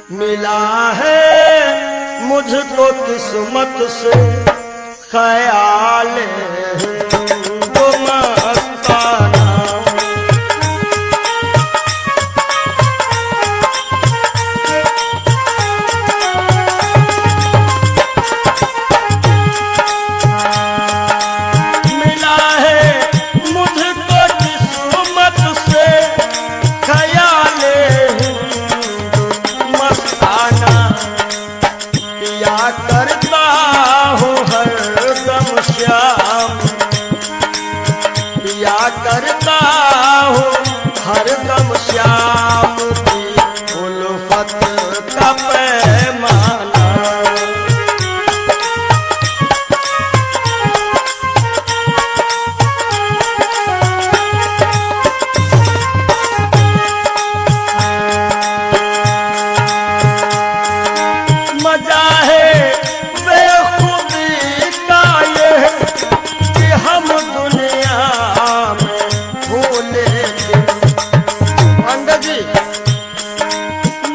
मिला है मुझको किस्मत से ख्याल वो मस्ताना। मिला है मुझको किस्मत से ख्याल मस्ताना। पिया करता हूँ हरदम श्याम, पिया करता हूँ हरदम श्याम की उल्फत का पैमाना। मजा है बेखुदी का ये कि हम दुनिया में भूले थे। पंडित जी,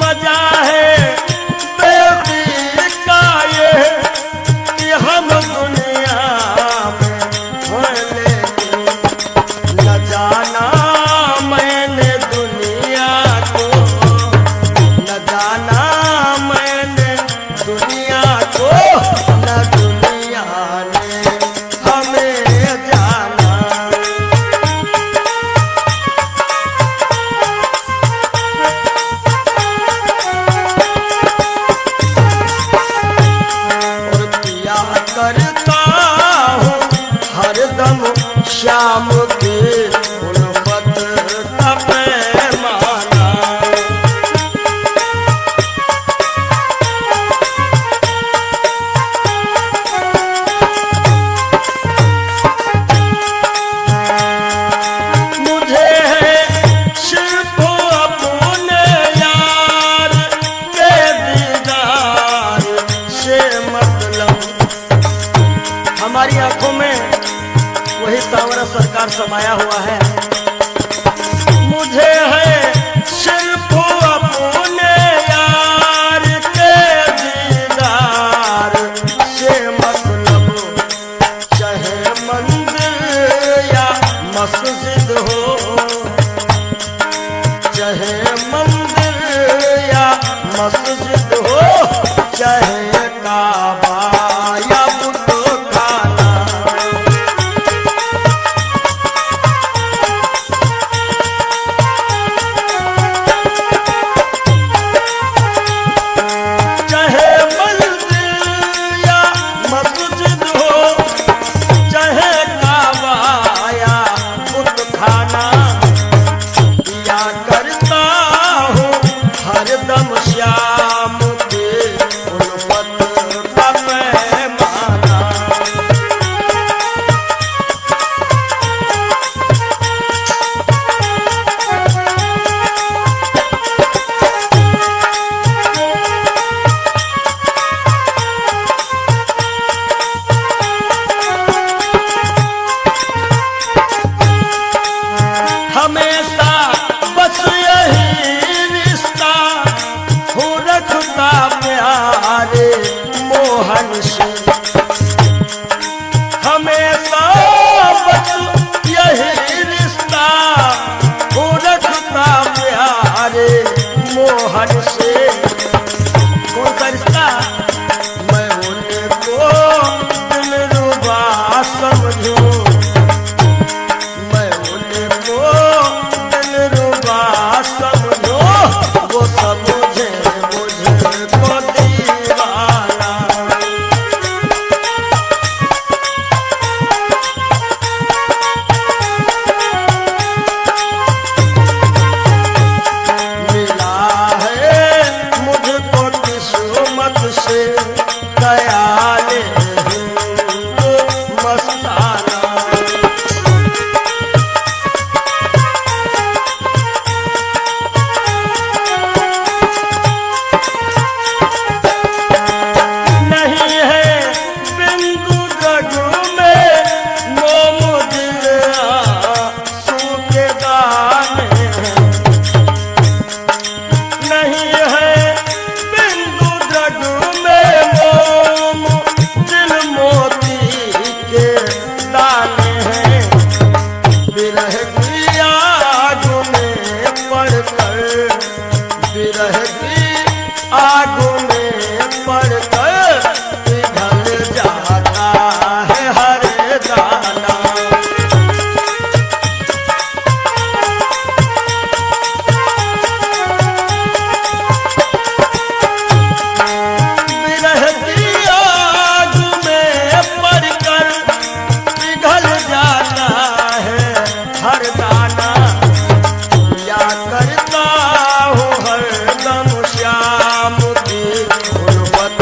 मजा है बेखुदी का ये कि हम दुनिया में भूले थे। न जाना मैंने दुनिया को, न जाना मैंने दुनिया को, न दुनिया ने हमें जाना। और पिया करता हूँ हरदम शाम के उल्फत का पैमाना। मुझे है सिर्फ अपने यार के दीदार से मतलब। हमारी आंखों में वही सांवरा सरकार समाया हुआ है। मुझे है सिर्फ अपने यार के दीदार से मतलब। चाहे मंदिर या मस्जिद हो, चाहे मंदिर या मस्जिद हो, चाहे काबा या बुतखाना। चाहे मंदिर या मस्जिद हो, चाहे काबा या बुतखाना। पिया करता हूँ हरदम श्याम के उल्फत का पैमाना। हमेशा बस यही रिश्ता हूँ रखता प्यारे मोहन से। हमेशा बस यही रिश्ता हूँ रखता प्यारे मोहन से। कौन सा रिश्ता? मैं उनको दिलरुबा समझूं, मैं उनको दिलरुबा समझो, वो समझे मुझको दीवाना। मिला है मुझको किस्मत से ख्याल मस्ताना। नहीं है बिंदु रघु में मोम दिल आंसू के दाने। नहीं है विरह की आग में पड़कर पिघल जाता है हर दाना। विरह की आग में पड़कर पिघल जाता है हर दाना। या करता हूँ हरदम श्याम की गुर्बत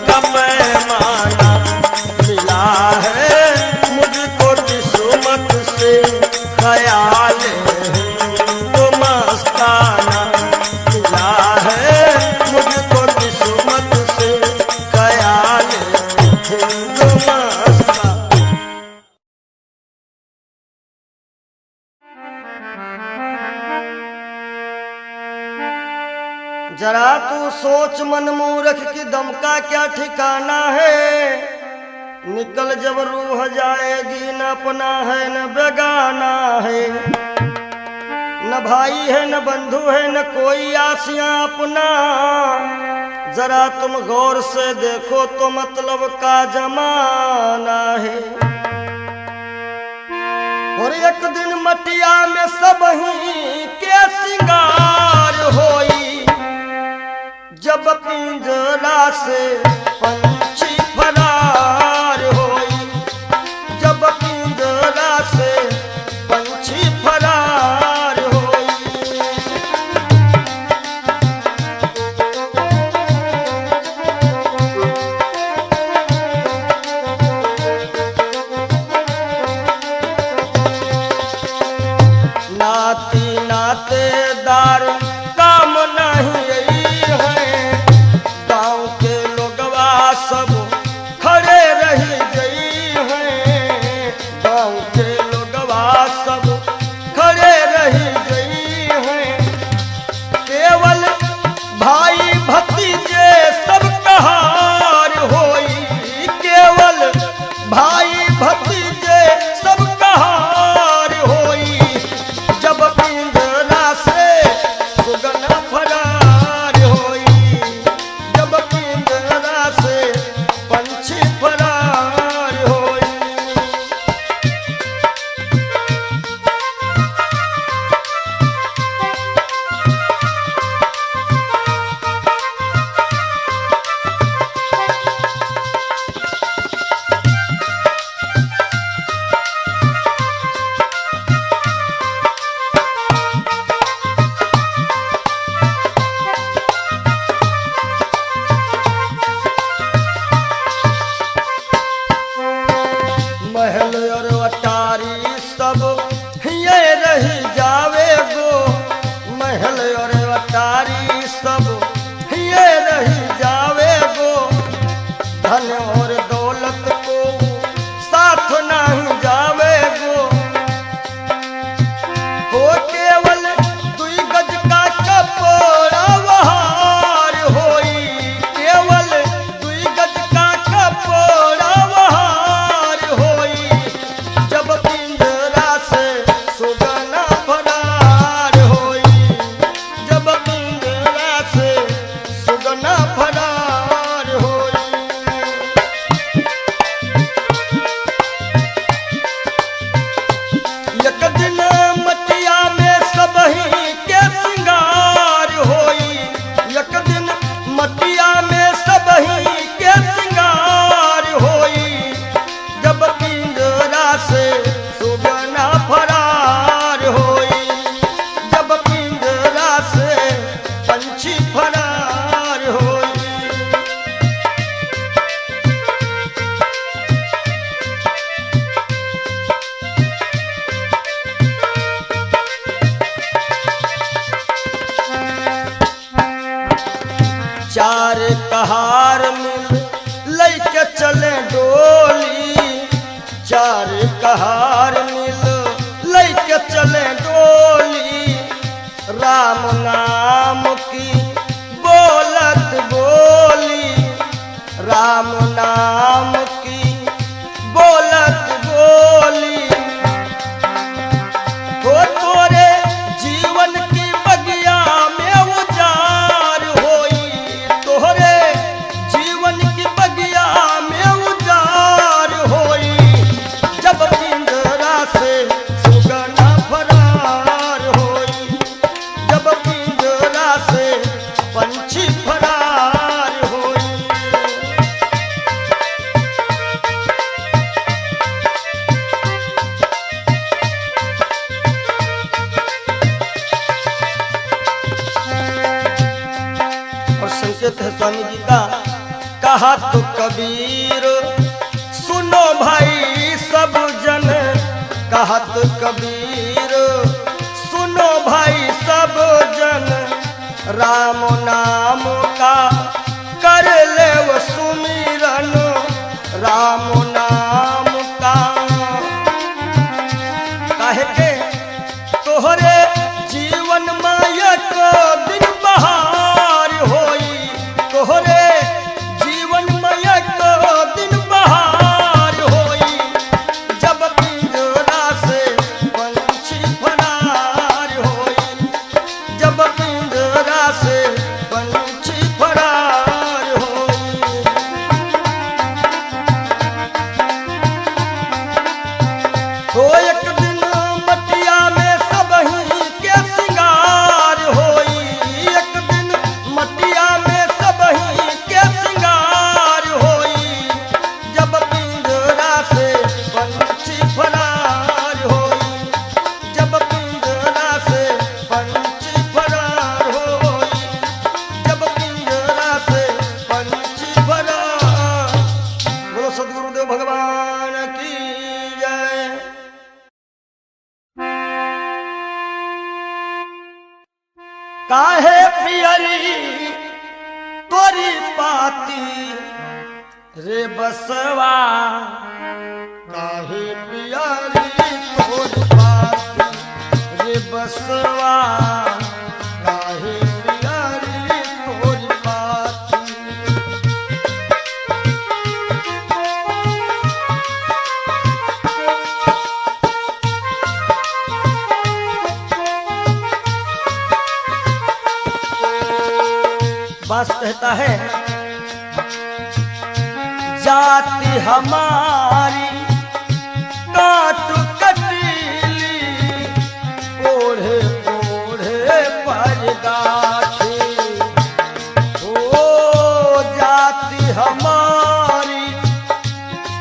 का पैमाना। मिला है मुझको किस्मत से ख्याल तो मस्ताना। मिला है मुझको किस्मत से ख्याल तो मस्ताना। जरा तू सोच मन मूर्ख की दम का क्या ठिकाना है। निकल जब रूह जाएगी न अपना है न बेगाना है। न भाई है न बंधु है न कोई आसियां अपना। जरा तुम गौर से देखो तो मतलब का जमाना है। और एक दिन मटिया में सब ही के सिंगार होई। जब पिंजरा से पंछी फरार होई। जब पिंजरा से पंछी फरार होई। नाती नातेदार काम नहीं गाँव के लोगवा सब खड़े रही गई हैं। गाँव के लोगवा सब खड़े रही गई हैं। केवल भाई भतीजे सब कहार होई। केवल भाई भतीजे सब कहार होई। जब पिंजरा से सुगना फरार होई। जब पिंजरा से पंछी फरार होई। महल और अटारी सब ये रही जावे गो। महल और अटारी सब ये रही जावे गो। धन और दौलत को साथ नहीं जावे गो। हो केवल दुई गज का कपड़ा वहार होई। केवल दुई गज का कपड़ा वहार होई। जब पिंजरा से सुगना फरार होई। जब पिंजरा से सुगना फरार होई। एक दिन मटिया में सब ही के सिंगार होई। एक दिन मटिया में सब ही के सिंगार होई। जब पिंजरा से सुगना फरार होई। जब पिंजरा से पंछी फरार होई। चार कहार मिल लैके चले डोली। चार कहार मिल लैके चले डोली। राम नाम की बोलत बोली। राम नाम की बोलत बोली। हो तोरे जीवन की बगिया में उजाड़ संकेत है स्वामी जी का। कहा तो कबीर सुनो भाई सब जन, कहा तो कबीर सुनो भाई सब जन, राम नाम का कर ले वो सुमिरन, राम नाम का। काहे के तोहरे जीवन माया को दिन बहार होई, तोहरे जीवन माया को दिन बहार होई, जब पिंजरा से पंछी फरार होई, जब पिंजरा से पंछी फरार होई। तो एक दिन मटिया में सबही के सिंगार होई, एक दिन मटिया में सबही के सिंगार होई, जब पिंजरा से पंछी फरार होई, जब पिंजरा से पंछी फरार होई, जब पिंजरा से पंछी फरार। बोलो सद्गुरुदेव भगवान की जय। काहे पियरी तोरी पाती रे बसवा, काहे पियरी तोरी पाती रे बसवा, काहे पियरी तोरी पाती। बास कहता है जाति हमारी काट कटीली, ओढ़े ओढ़े पर गाठी, ओ जाति हमारी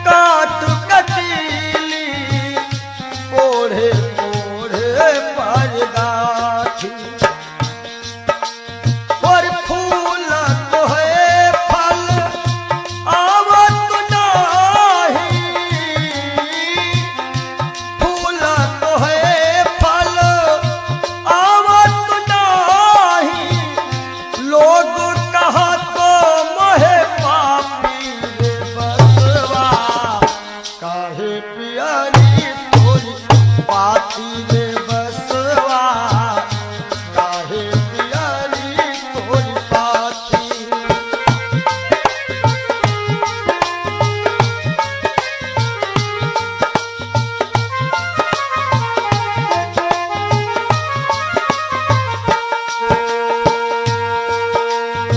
काट कटीली, ओढ़े ओढ़े पर गाठी। और फूल तो है फल आवत नाही, फूल तो है फल आवत नाही, लोग कहा तो मोहे पापी रे बसवा, काहे पियरी तोरी पाती रे बसवा, काहे पियरी तोरी पाती।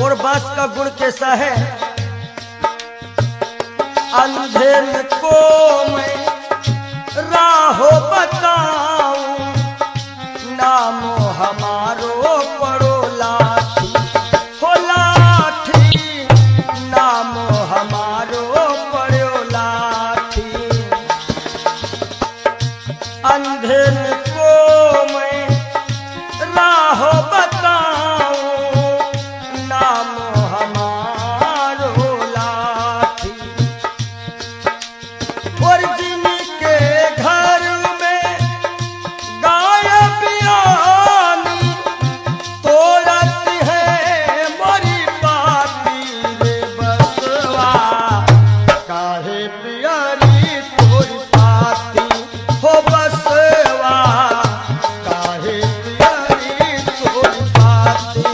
और बास का गुण कैसा है, अंधेर को मैं राहो बताऊं, नामो हमारो पड़ो लाठी, हो लाठी, नामो हमारो पड़ो लाठी। अंधेर को मैं राह बताऊं, नाम हमारो लाठी। और जिनके घर में गाय पियानी, तोड़त है मोरी पाती रे बसवा, काहे पियरी तोरी पाती, हो बसवा, काहे पियरी तोरी पाती।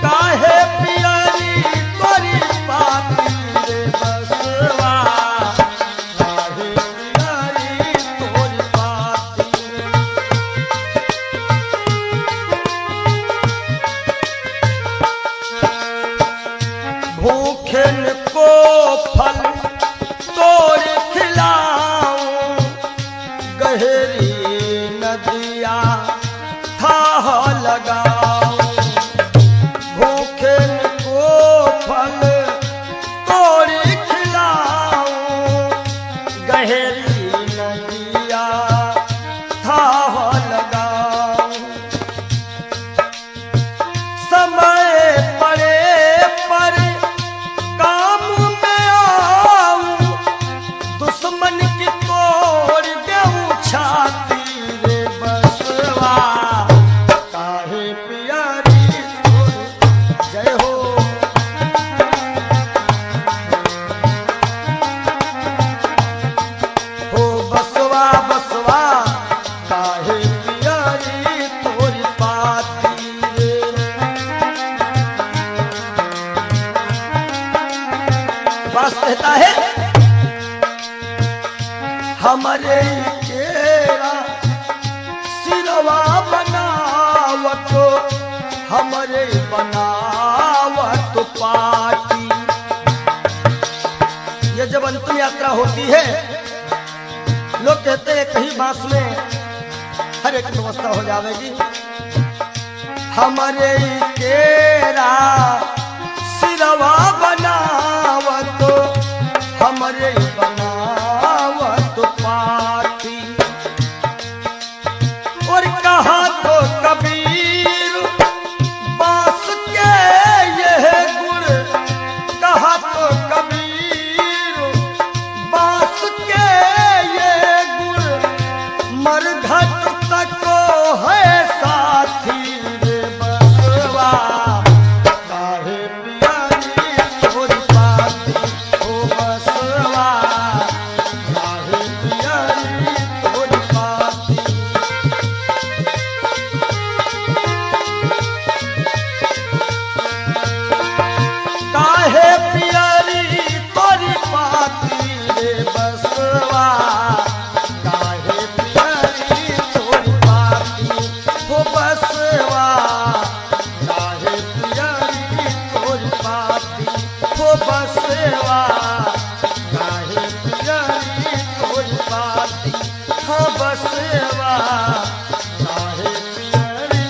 काहे पियरी तोरी पाती रे बसवा, काहे पियरी तोरी पाती। भूखन को फल तोड़ खिलाऊं, गहरी नदिया थाह लगाऊं, भूखन को फल तोड़ बास कहता है, हमारे केरा सिरवा बनावत, हमारे बनावत पाटी। ये जब अंतिम यात्रा होती है, लोग कहते हैं कहीं बांस में हर एक व्यवस्था हो जाएगी। हमारे केरा सिरवा बनावत, हमारे बनावत पाटी। और कहा तो कबीर बांस के यह गुण, कहा तो कबीर बांस के यह गुण, मरघट तक है साथी रे बसवा, काहे पियारी तोरी पाती ओ बसवा, काहे पियारी तोरी पाती। काहे पियारी तोरी पाती रे बसवा, काहे पियारी तोरी पाती हो बसवा, काहे पियारी तोरी पाती हो बसवा, काहे पियारी तोरी पाती हो बसवा, काहे पियारी।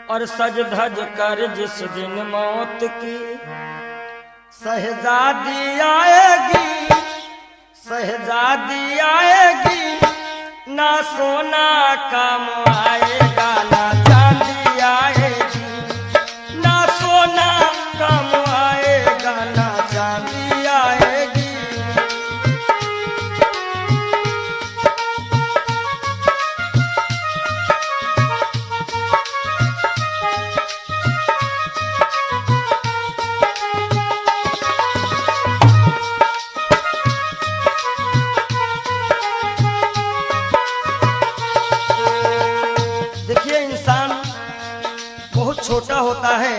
और सज धज कर जिस दिन मौत की शहजादी आएगी, शहजादी आएगी, ना सोना काम आएगा ना चांदी आएगी, ना सोना काम आएगा ना चांदी आएगी। देखिए, इंसान बहुत छोटा होता है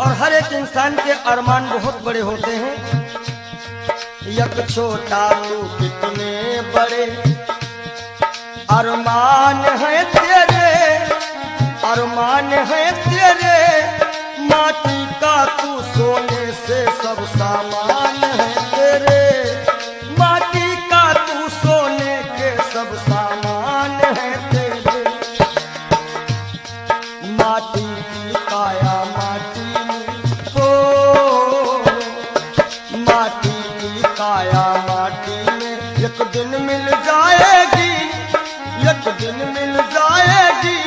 और हर एक इंसान के अरमान बहुत बड़े होते हैं। यक छोटा तू कितने बड़े अरमान है तेरे, अरमान है तेरे, माटी का तू सोने से सब सामान है तेरे, माटी का तू सोने के सब सामान है तेरे। माटी की काया माटी में हो, माटी की काया माटी में एक दिन मिल जाएगी, एक दिन मिल जाएगी,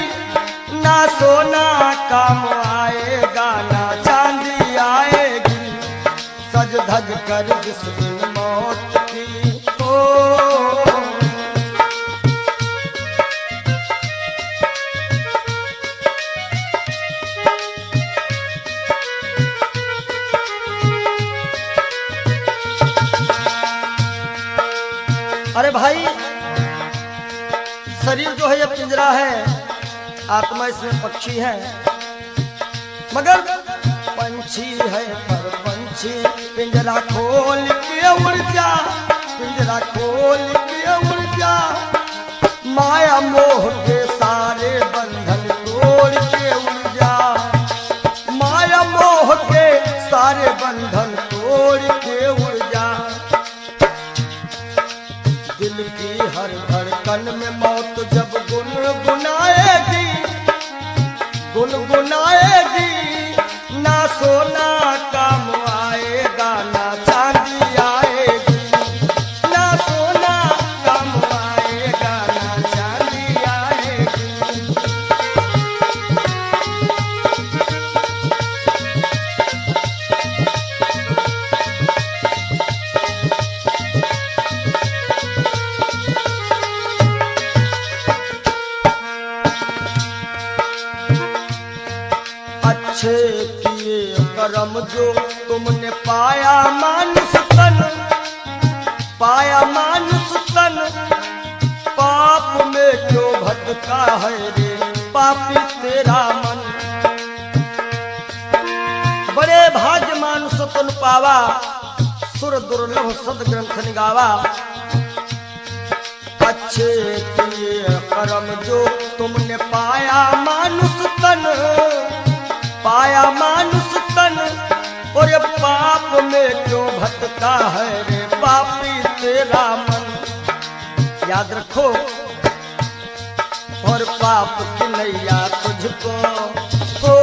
ना सोना काम आएगा ना चांदी आएगी। सज धज कर जिस दिन मौत की हो, अरे भाई, शरीर जो है ये पिंजरा है, आत्मा इसमें पक्षी है, मगर पंछी है पर पंछी पिंजरा खोल के उड़ जा, पिंजरा खोल के उड़ जा, माया मोह के सारे बंधन तोड़ के उड़ जा, माया मोह के सारे बंधन तोड़ के उड़ जा। दिल की हर धड़कन में मौत जब गुनगुनाएगी, गुनगुनाएगी, ना सोना काम आएगा ना चांदी आएगी, ना सोना काम आएगा ना चांदी आएगी। अच्छे किए करम जो तुमने पाया मानुष तन, पाया मानुष तन, पाप में क्यों भटका है रे। पापी तेरा मन। बड़े भाग्य मानुष तुन पावा, सुर दुर्लभ सदग्रंथ निगावा। अच्छे किए कर्म जो तुमने पाया मानुष तन, पाया मानुष तन, और ये पाप में क्यों भटका है रे पापी तेरा मन। याद रखो, और पाप की नैया तुझको हो,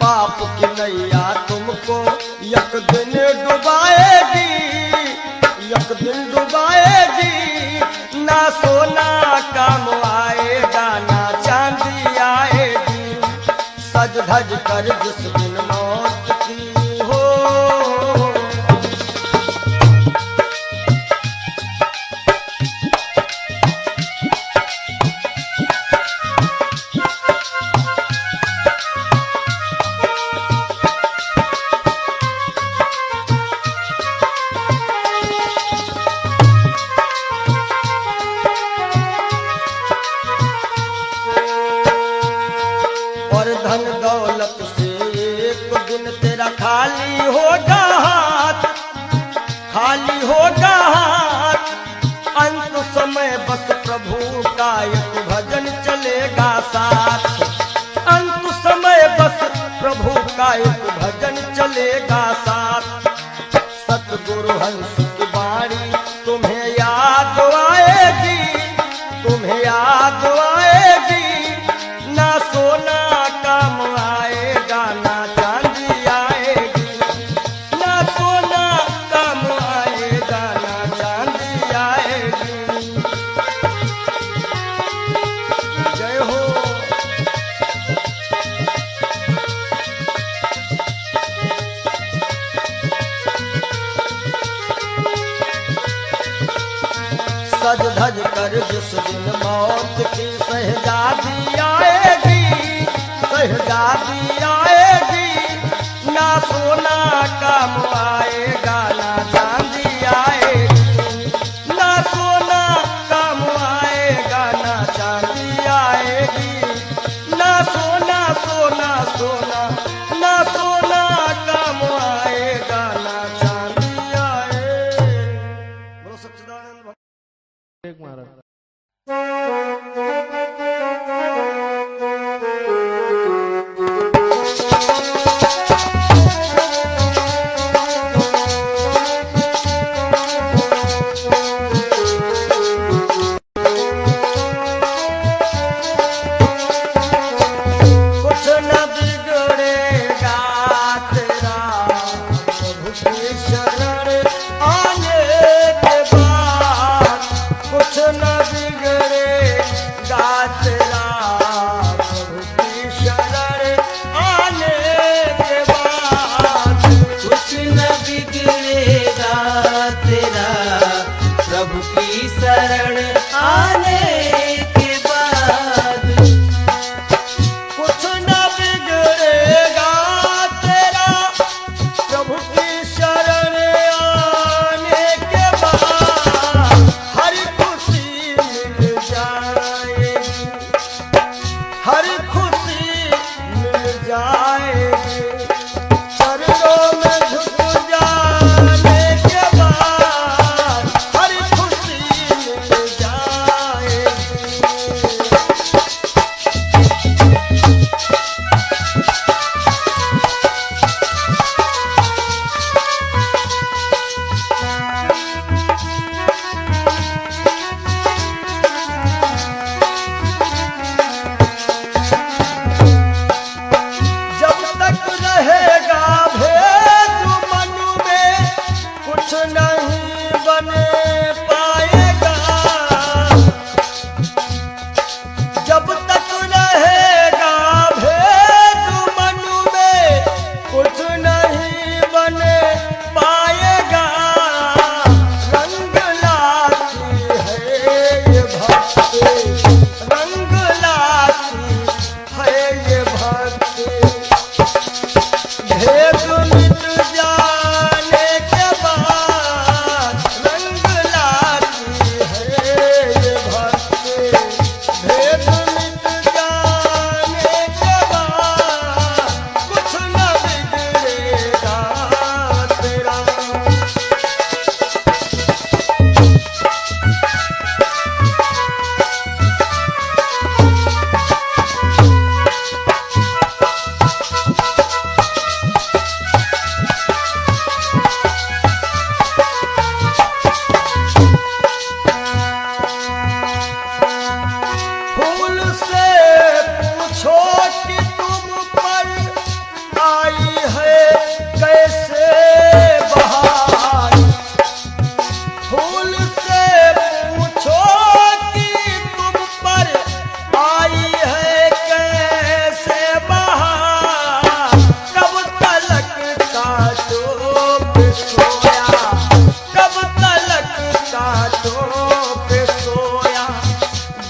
पाप की नैया तुमको एक दिन डुबाएगी, एक दिन डुबाएगी। ना सोना काम आएगा ना चांदी आएगी, सज धज कर जिस दिन मौत की हो। धन दौलत से एक दिन तेरा खाली होगा हाथ, खाली होगा हाथ। अंत समय बस प्रभु का एक भजन चलेगा साथ, अंत समय बस प्रभु का एक भजन चलेगा साथ। सतगुरु हंस की बाणी तुम्हें याद आएगी, तुम्हें याद आएगी। ना सोना काम आएगा ना चांदी आएगी, ना सोना काम आएगा ना चांदी आएगी। जय हो। सज धज कर जिस दिन मौत की शहजादी आएगी, शहजादी आएगी। ना सोना काम आएगा ना चांदी आएगी, ना सोना काम आएगा ना चांदी आएगी। ना सोना सोना सोना, ना सोना काम आएगा ना चांदी आएगी। बोलो सच्चिदानंद महाराज।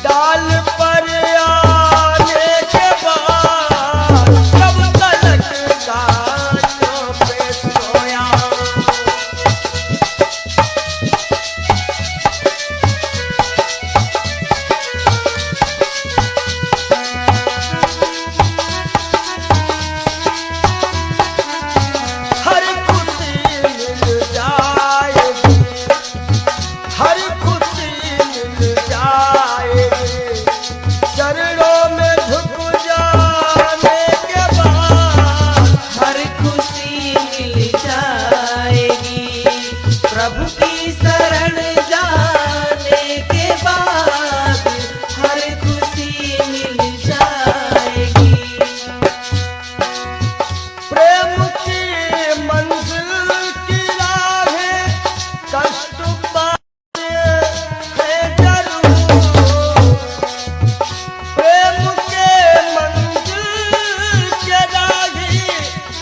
डाल पर आने के बाद कब तलक गालियों पे सोया। हर खुशी मिल जाएगी, हर खुशी मिल जाएगी, चरणों में झुक जाने के बाद हर खुशी मिल जाएगी, प्रभु की शरण जाने के बाद हर खुशी मिल जाएगी। प्रेम की मंजिल की राहें कष्ट पाते हैं जरूर, प्रेम के मंजिल के राही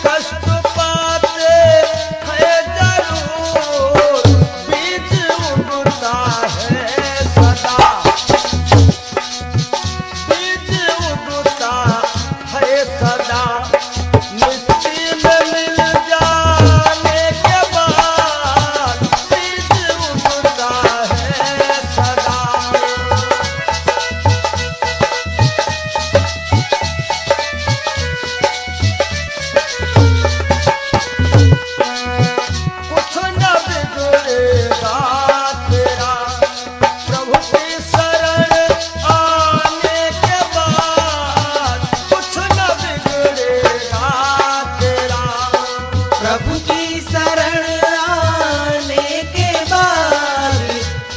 कष्ट पाते हैं जरूर, बीज उगता है सदा, बीज उगता है सदा, मिट्टी में मिल जाने के बाद बीज उगता है सदा। कुछ न बिगड़ेगा तेरा, प्रभु की शरण आने के बाद कुछ न बिगड़ेगा तेरा। प्रभु की शरण आने के बाद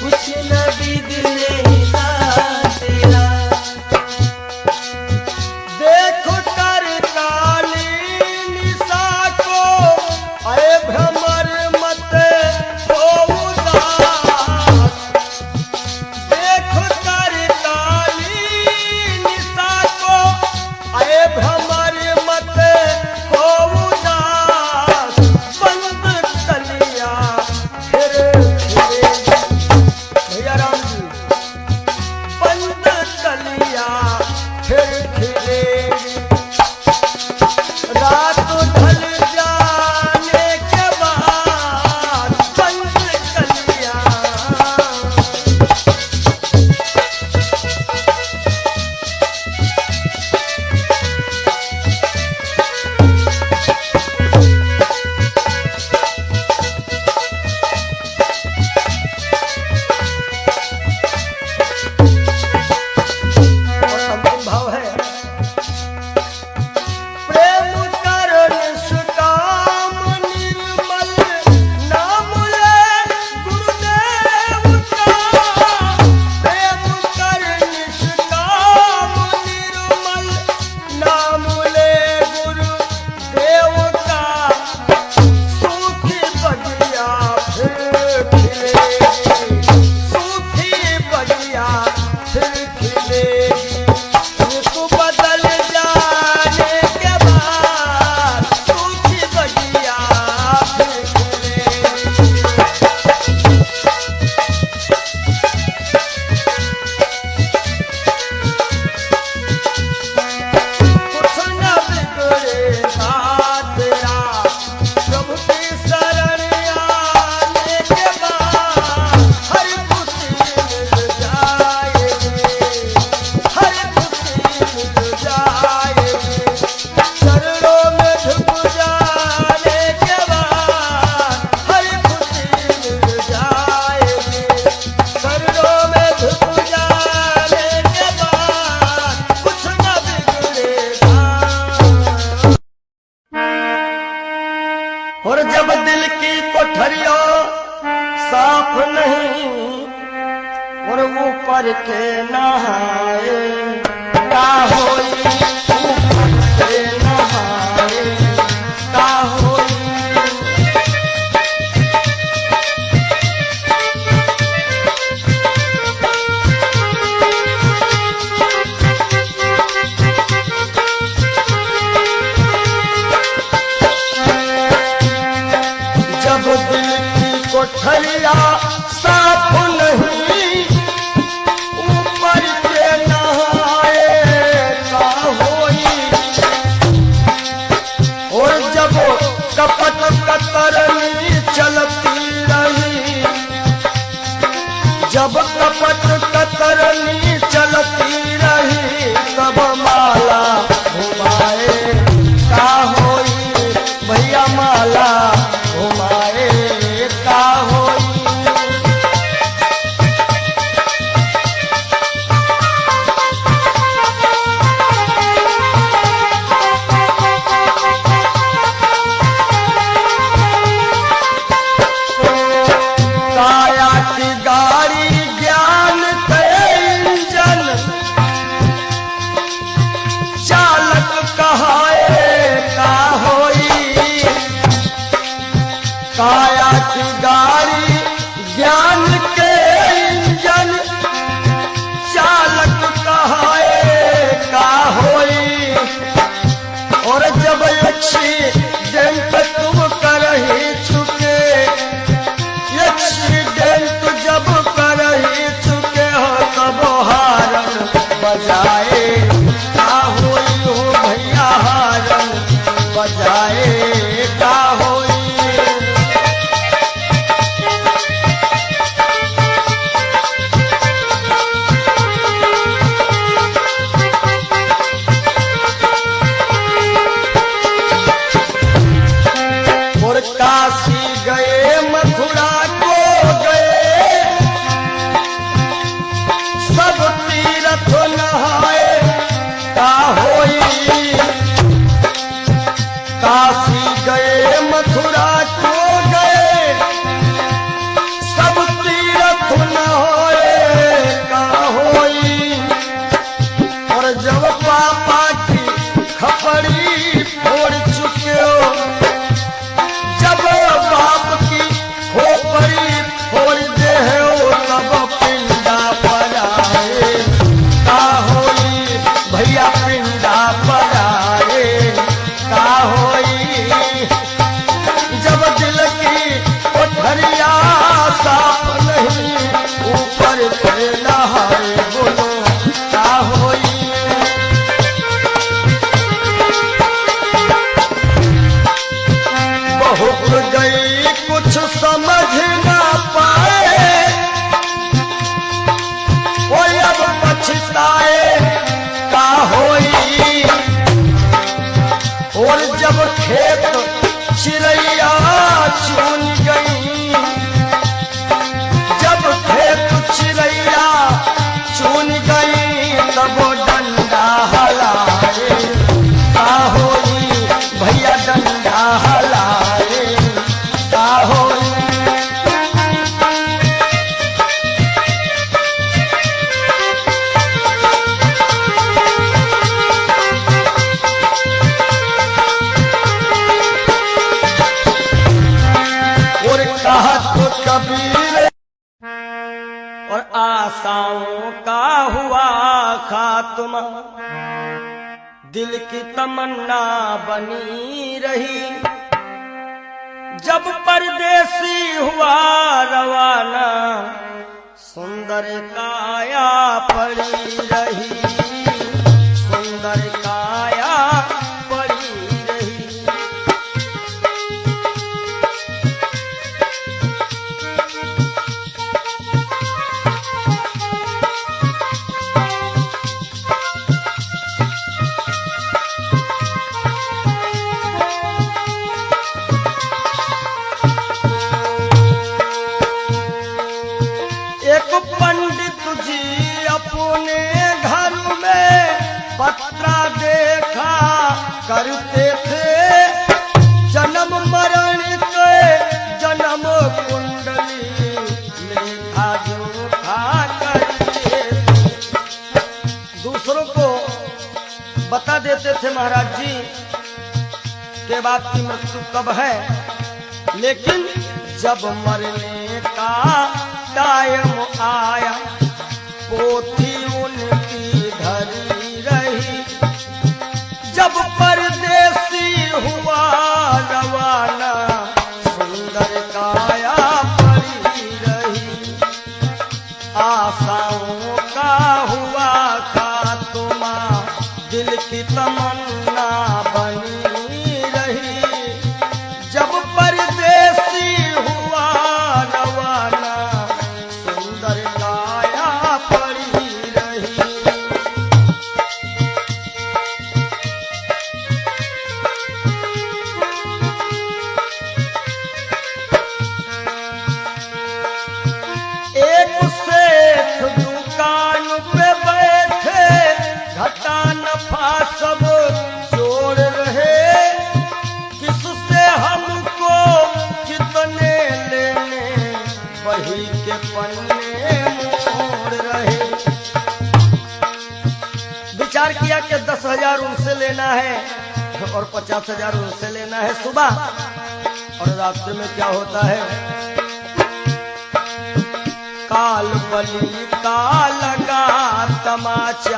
कुछ न बिगड़ेगा तेरा। देखो कर काली निशा को, अरे भ्रमर मत हो उदास, देखो कर काली निशा को, अरे भ्रमर मत हो उदास, बंद कलिया फिर खिलेगी। भैया राम जी, बंद कलिया फिर खिलेगी, रात ढल जाने के बाद बंद कलिया। और अंतिम भाव है, प्रेम कर निष्काम निर्मल, नाम ले गुरुदेव का, प्रेम कर निष्काम निर्मल, नाम ले गुरुदेव का, सूखी बगिया फिर खिलेगी, सूखी बगिया फिर खिलेगी, ऋतु बदल जाने के बाद सूखी बगिया फिर खिलेगी। कुछ न बिगड़ेगा तेरा, प्रभु की शरण आने के बाद हर खुशी मिल जाएगी, हर खुशी मिल जाएगी, चरणों में झुक जाने के बाद हर खुशी मिल जाएगी, चरणों में झुक जाने के बाद कुछ न बिगड़ेगा। और जब दिल की कोठरिया साफ नहीं और ऊपर के नहाए, का होई ऊपर के नहाए, का होई। कोठरिया साफ नहीं ऊपर के जब खेत चिड़ैया चुन गई, जब खेत चिड़ैया चुन गई, तब डंडा हलाए का होई भैया, डंडा हलाए का होई। और कहा तो कबीर और आशाओं का हुआ खात्मा, दिल की तमन्ना बनी रही, जब परदेसी हुआ रवाना, सुंदर काया पड़ी रही, सुंदर काया पड़ी रही। एक पंडित जी अपने घर में पत्रा देखा करते थे, जन्म मरण के जन्म कुंडली लेखा जोखा करते थे। दूसरों को बता देते थे महाराज जी के बाद की मृत्यु कब है, लेकिन जब मरने का टाइम आया, पोथी उनकी धरी रही, जब परदेसी हुआ रवाना, सुंदर काया पड़ी रही। आशाओं का हुआ खात्मा, दिल की तमन्ना बनी रही, जब परदेसी हुआ रवाना, सुंदर काया पड़ी रही। एक सेठ दुकान पे बैठे, घाटा नफा सब जोड़ रहे, किससे हमको कितने लेने, वही के पन्ने मोड़ रहे। विचार किया कि 10,000 उनसे लेना है और 50,000 उनसे लेना है सुबह, और रास्ते में क्या होता है, काल बली का लगा तमाचा,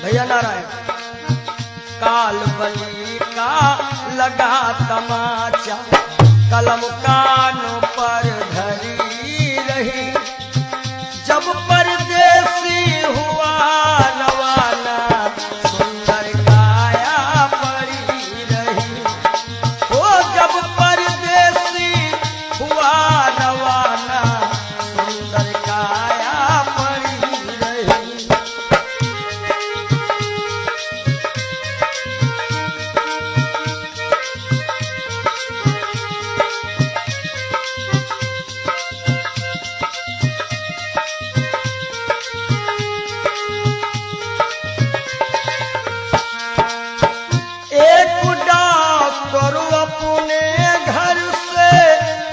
भैया नारायण, काल बली का लगा तमाचा, कलम कानों पर धरी रही, जब परदेसी हुआ रवाना, सुंदर काया पड़ी रही। ओ जब परदेसी हुआ रवाना, सुंदर काया पड़ी रही।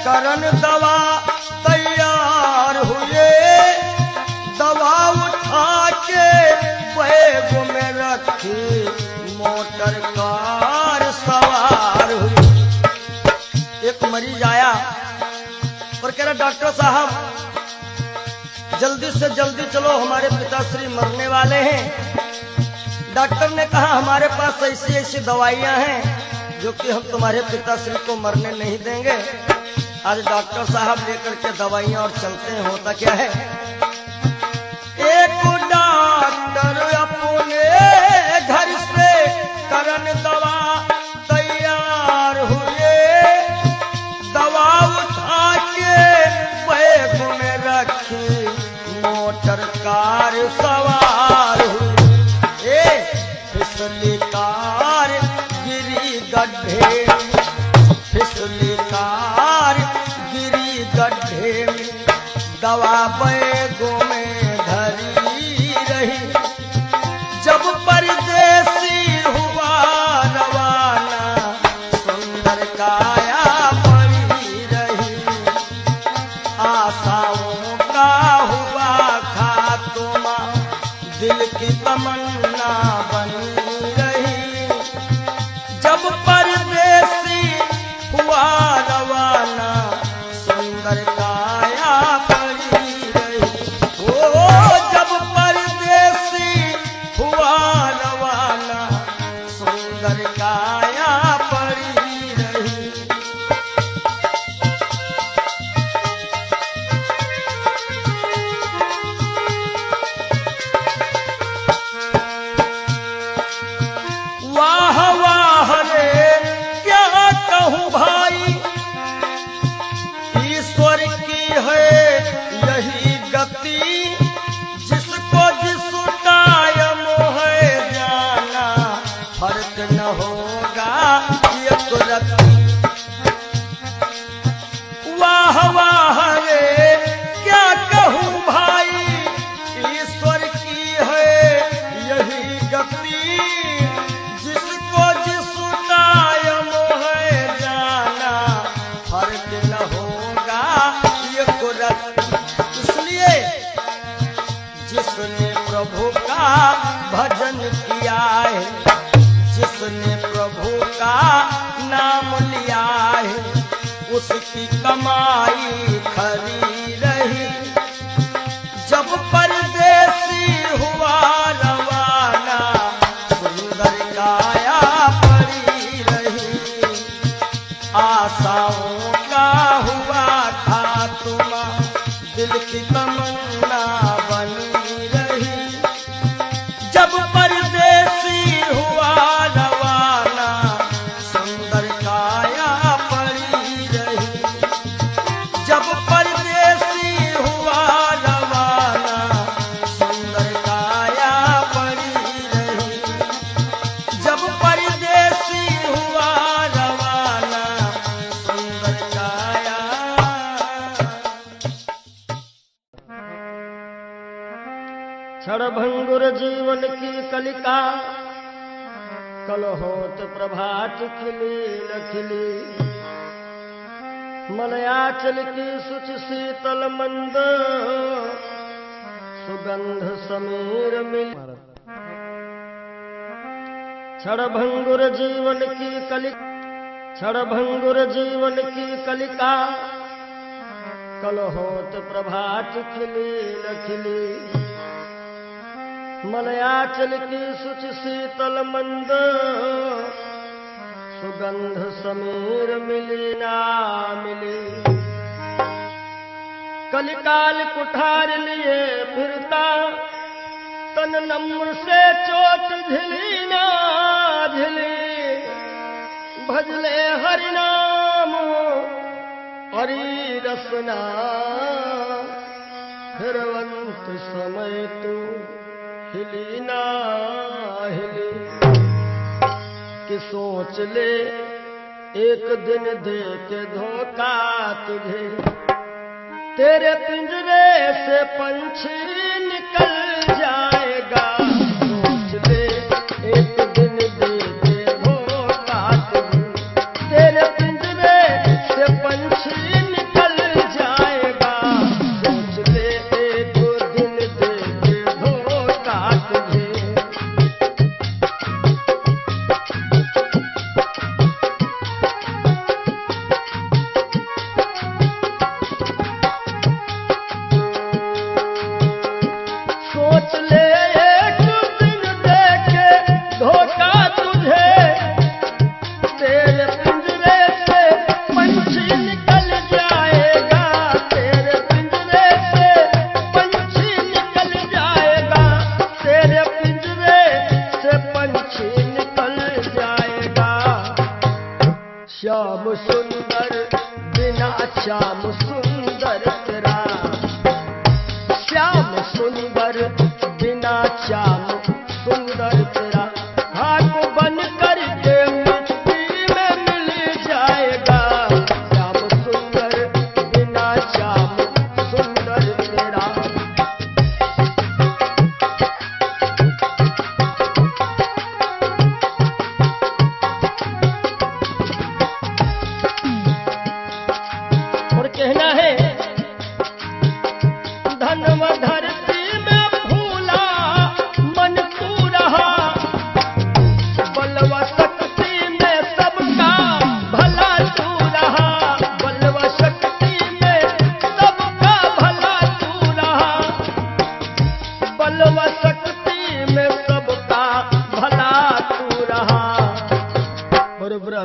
करन दवा तैयार हुए, दवा उठा के बैग में रखी, मोटर कार सवार हुई। एक मरीज आया और कह रहा डॉक्टर साहब जल्दी से जल्दी चलो, हमारे पिताश्री मरने वाले हैं। डॉक्टर ने कहा हमारे पास ऐसी ऐसी दवाइयां हैं जो कि हम तुम्हारे पिताश्री को मरने नहीं देंगे। आज डॉक्टर साहब लेकर के दवाइयां और चलते हैं। होता क्या है, एक डॉक्टर अपने घर से करन दवा तैयार हुए, दवा उठा के बैग में रखी, मोटर कार सवार हुई। फिसली कार गिरी बैगों में धरी रही। जब परदेसी हुआ रवाना सुंदर काया पड़ी रही। आशाओं का हुआ खात्मा दिल की तमन्ना बनी रही। जब परदेसी हुआ रवाना सुंदर काया पड़ी रही। ओ जब परदेसी हुआ रवाना सुंदर काया पड़ी रही। वाह वाह रे क्या कहूँ भाई, ईश्वर की है यही गति। जिसको जिस टाइम है जाना फर्क न होगा ये तुरंत। वाह वाह रे क्या कहूँ भाई, ईश्वर की है यही गति। जिसको जिस टाइम है जाना फर्क न होगा ये कुदरत। इसलिए जिसने प्रभु का भजन किया है, जिसने प्रभु का नाम लिया है, उसकी कमाई खरी रही। जब परदेसी हुआ रवाना सुंदर काया पड़ी रही। आशाओं का हुआ खात्मा दिल की तमन्ना बनी रही। जब परदेसी हुआ रवाना सुंदर काया पड़ी रही। जब परदेसी हुआ रवाना सुंदर काया पड़ी रही। जब परदेसी हुआ रवाना सुंदर काया। क्षणभंगुर जीवन की कलिका कल होत प्रभात खिली न खिली। मलयाचल की सुच शीतल मंद सुगंध समीर मिली। क्षणभंगुर जीवन की कलिका, क्षणभंगुर जीवन की कलिका कल होत प्रभात खिली न खिली। मलयाचल की सुच शीतल मंद सुगंध समीर मिली ना मिली। कलिकाल कुठार लिए फिरता तन नम्र से चोट झिली ना झिली। भजले हरि नाम हरि रसना फिरवंत समय तू हिली ना हिली। कि सोच ले एक दिन दे के धोखा तुझे, तेरे पिंजरे से पंछी निकल जाएगा। सोच ले एक दिन दे के धोखा तुझे, तेरे पिंजरे से पंछी निकल जाएगा। सोच ले एक दिन दे के धोखा तुझे। श्याम सुंदर बिना श्याम सुंदर तेरा, श्याम सुंदर बिना श्याम सुंदर तेरा। हाथ बन करके मिट्टी में मिल जाएगा। श्याम सुंदर बिना श्याम सुंदर तेरा।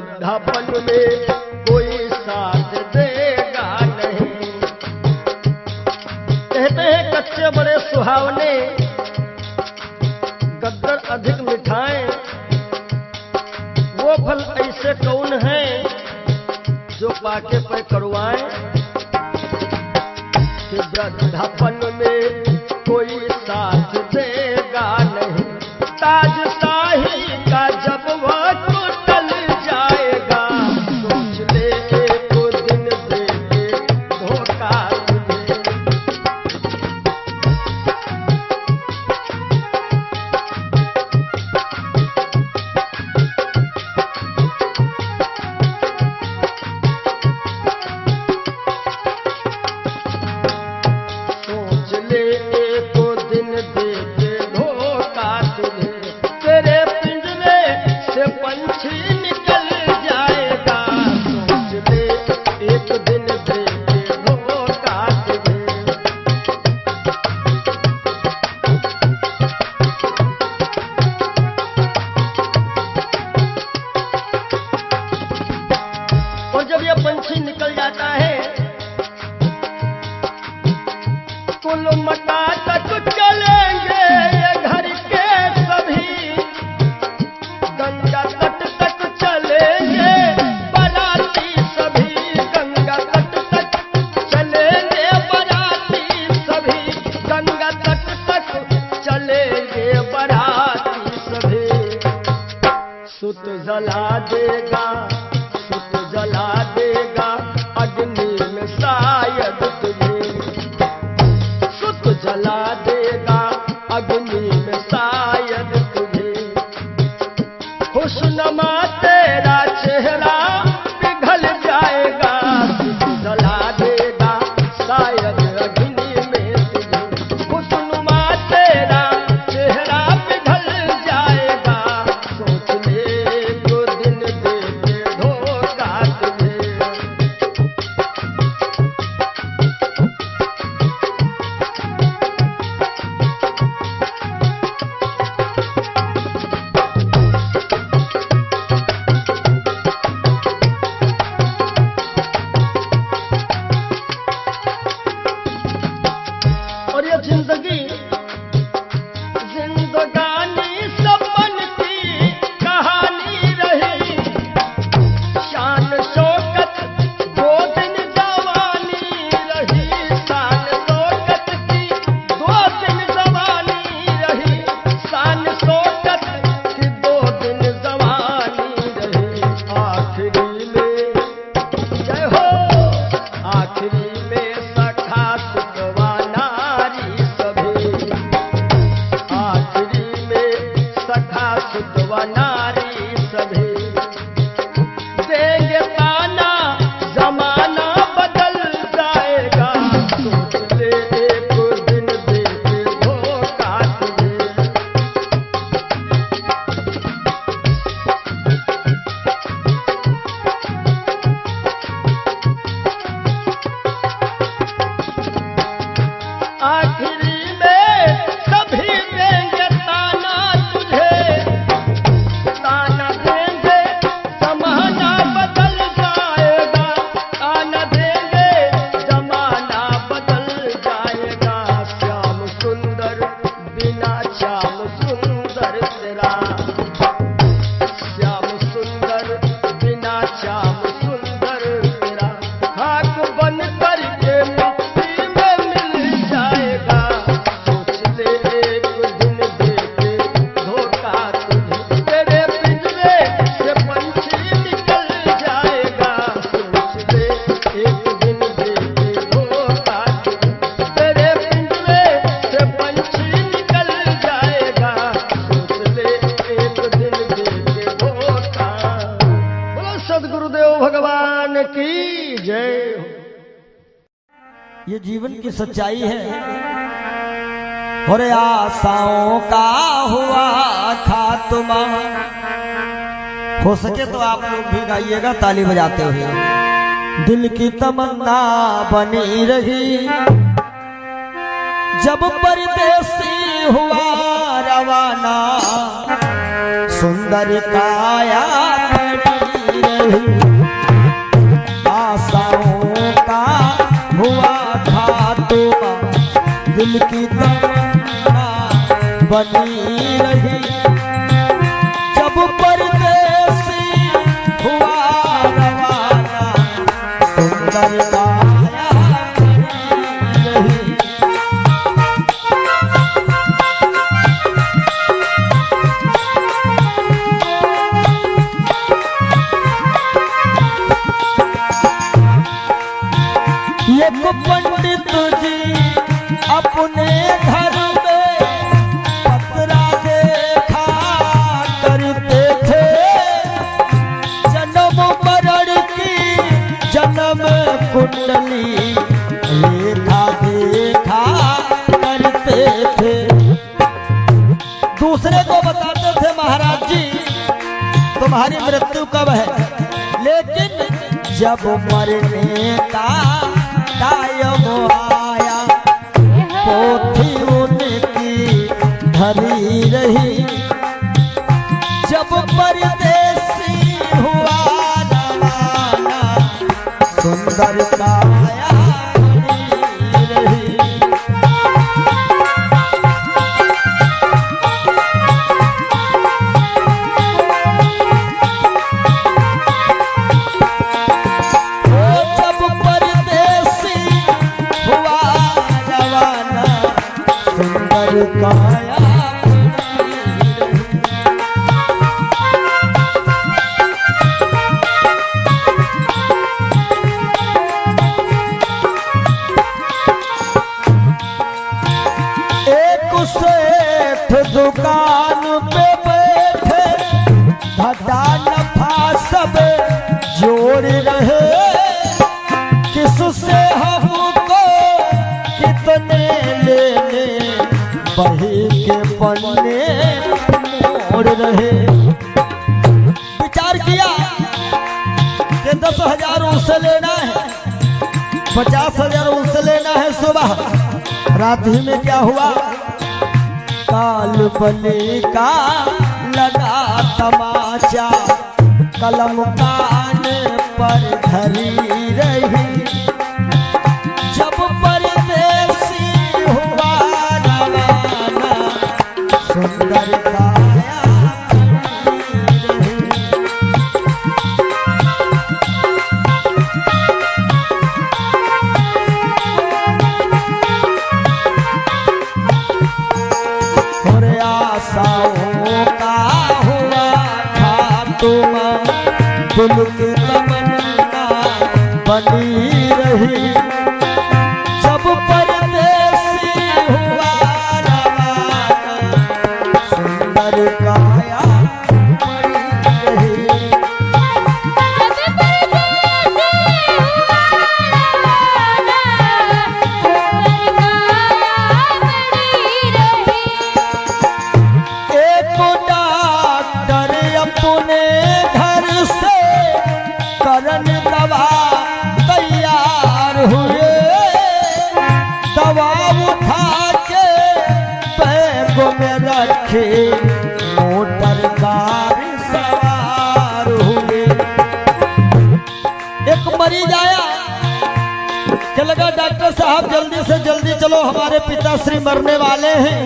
वृद्धापन में कोई साथ देगा नहीं। कहते हैं कच्चे बड़े सुहावने, गद्दर अधिक मिठाएं। वो फल ऐसे कौन है जो पाके पे करुआएं। कि वृद्धापन में कोई साथ देगा नहीं, ताज शाही का जब वक्त टल जाएगा, सोच ले एक दिन दे के धोखा तुझे। सोच ले एक दिन दे के धोखा तुझे, तेरे पिंजरे से पंछी निकल जाएगा, सोच ले एक दिन दे के धोखा तुझे। और जब यह पंछी निकल जाता है, कुल मटा तक चलेंगे ये घर के सभी, गंगा तट तक चलेंगे बाराती सभी, गंगा तट तक चलेंगे बाराती सभी, गंगा तट तक चलेंगे बाराती सभी। सुत जला देगा, सुत जला देगा अग्नि में शायद तुझे, सुत जला देगा अग्नि में शायद तुझे। खुशनुमा तेरा चेहरा पिघल जाएगा, सुत जला देगा शायद अग्नि में तुझे। खुशनुमा तेरा चेहरा पिघल जाएगा, सोच ले एक दिन दे के धोखा तुझे। और ये जिंदगी जिंदगानी सपन की कहानी रही, शान शौकत दो दिन जवानी रही, शान शौकत की दो दिन जवानी रही, शान शौकत की दो दिन जवानी रही। आखिरी में जय हो, आखिरी में सखा सुतवा नारी सभी, आखिरी में सखा सुतवा नारी सभी। देंगे ताना जमाना बदल जाएगा, सोच ले एक दिन दे के धोखा तुझे। आखिरी में सभी देंगे ताना तुझे, ताना देंगे जमाना बदल जाएगा, ताना देंगे जमाना बदल जाएगा। श्याम सुंदर बिना श्याम सुंदर तेरा, श्याम सुंदर बिना श्याम सुंदर तेरा, खाक बन करके मिट्टी में मिल जाएगा, सोच ले एक दिन दे के धोखा तुझे। तेरे पिंजरे से पंछी निकल जाएगा, सोच ले एक दिन दे के धोखा तुझे। तेरे पिंजरे से पंछी निकल जाएगा, सोच ले एक दिन दे के धोखा। बोलो सद्गुरुदेव भगवान की जय हो। ये जीवन की सच्चाई है। और आशाओं का हुआ खात्मा। हो सके तो आप लोग भी गाइएगा ताली बजाते हुए। दिल की तमन्ना बनी रही जब परदेसी हुआ रवाना, सुंदर काया खड़ी रही। दिल की तमन्ना बनी रही। जब परदेसी हुआ रवाना सुंदर काया बनी रही। एक पंडित जी अपने घर में पतरा देखा करते थे। जन्म मरण की जन्म कुंडली लेखा देखा करते थे। दूसरे को बताते थे महाराज जी तुम्हारी मृत्यु कब है, लेकिन जब मरने का टाइम आया पोथी उनकी धरी रही। जब परदेसी हुआ रवाना सुंदर काया बनी रही। काया एक सेठ दुकान पे बैठे घाटा नफा सब जोड़ रहे। किससे हमको कितने लेने बही के पन्ने मोड़ रहे। विचार किया कि 10,000 उससे लेना है, 50,000 उससे लेना है। सुबह रात ही में क्या हुआ, काल बने का लगा तमाचा कलम कान पर धरी रही। जब परदेसी हुआ रवाना सुंदर काया बनी रही। और आशाओं का हुआ खात्मा दिल की तमन्ना बनी रही। जब परदेसी हुआ रवाना सुंदर काया बनी रही। एक डॉक्टर अपने घर से करन दवा तैयार हुए। दवा उठा के बैग में रखे मोटर कार सवार हुए। एक मरीज आया कि लगा डॉक्टर साहब जल्दी से जल्दी चलो हमारे पिताश्री मरने वाले हैं।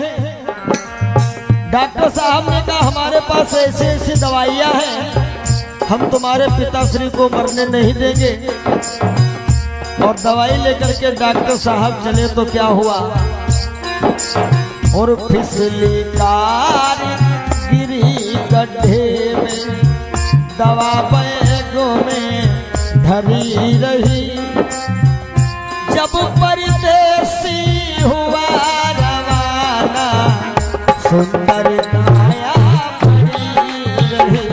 डॉक्टर साहब ने कहा हमारे पास ऐसी ऐसी दवाइयां हैं, हम तुम्हारे पिताश्री को मरने नहीं देंगे। और दवाई लेकर के डॉक्टर साहब चले तो क्या हुआ, और फिसली कार गिरी गड्ढे में, दवा बैगों में धरी रही। जब परदेसी हुआ रवाना सुंदर काया बनी रही।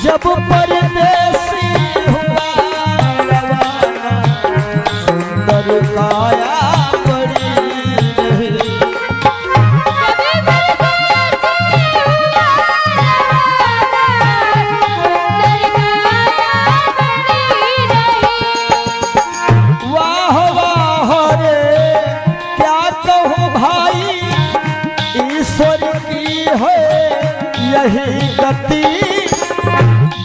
जब परदेसी हुआ रवाना सुंदर काया बनी रही। वाह वाह रे क्या कहूँ भाई, ईश्वर की है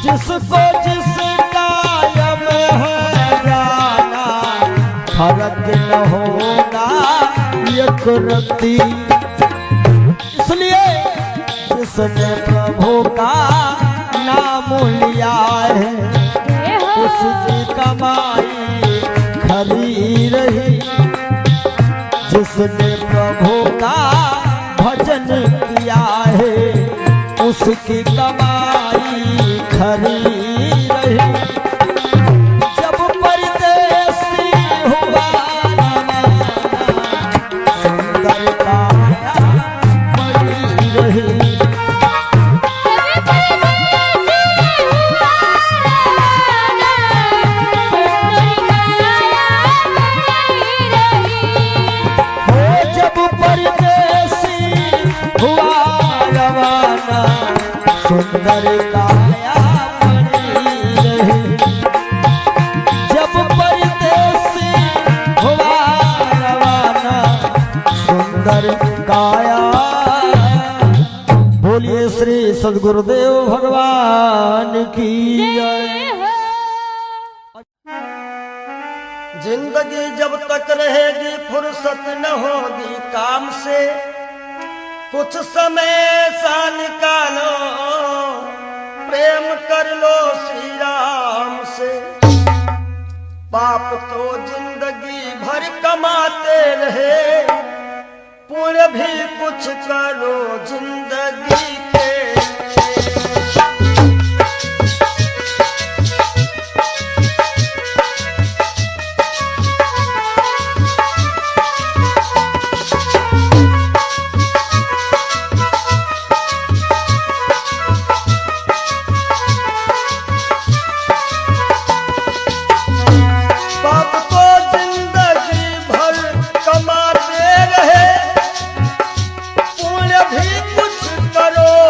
जिसको जिस कायम है जाना फर्क न होगा ये कुरती। इसलिए जिसने प्रभु का नाम लिया है उसकी कमाई खरी रही। जिसने प्रभु का भजन किया है उसकी कमाई खरी रही। जब परदेसी हुआ सुंदर काया बड़ी रही। सुंदर काया बनी रही। जब परदेसी हुआ रवाना सुंदर काया। बोलिए श्री सद्गुरुदेव भगवान की जय। जिंदगी जब तक रहेगी फुर्सत न होगी काम से। कुछ समय सा निकालो प्रेम कर लो श्री राम से। पाप तो जिंदगी भर कमाते रहे पुण्य भी कुछ करो जिंदगी के। करो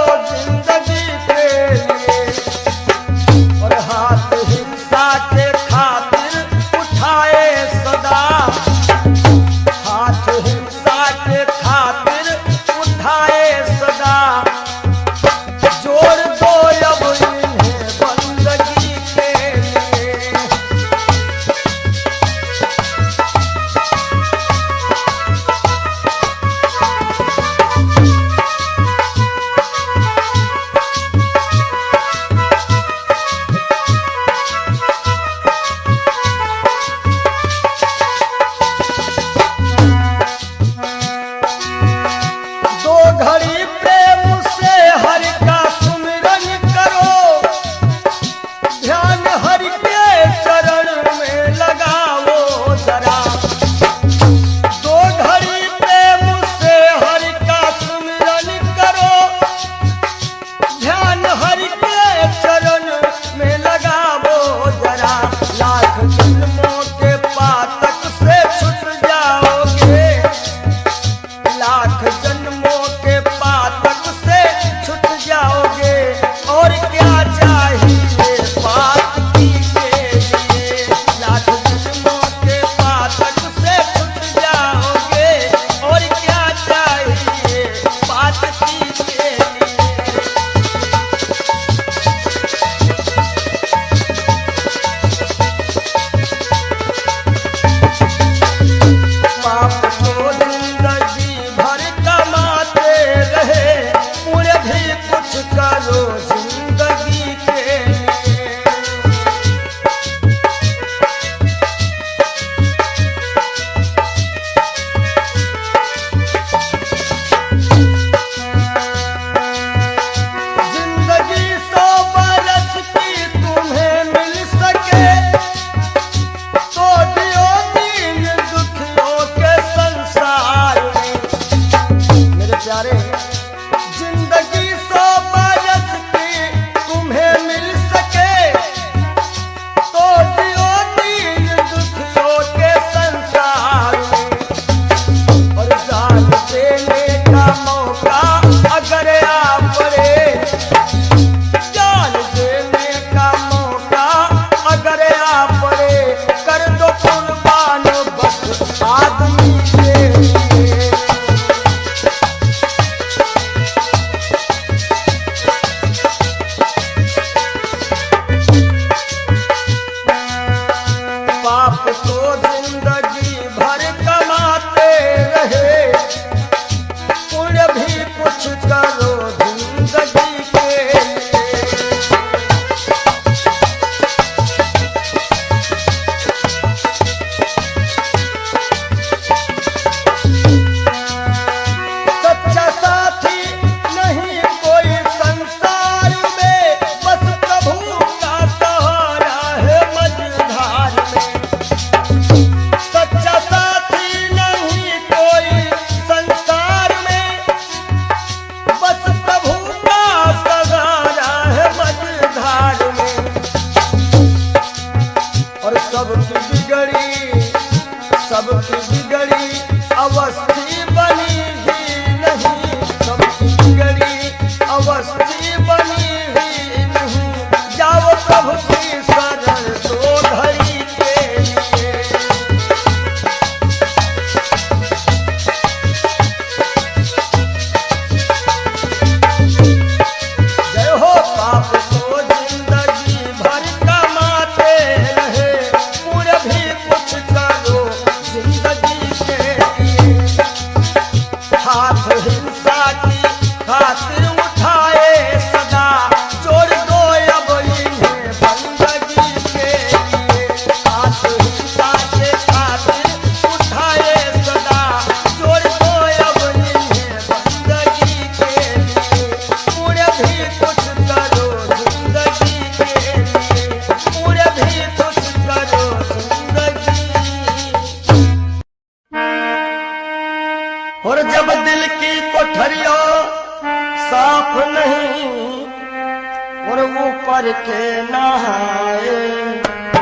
ऊपर के नहाए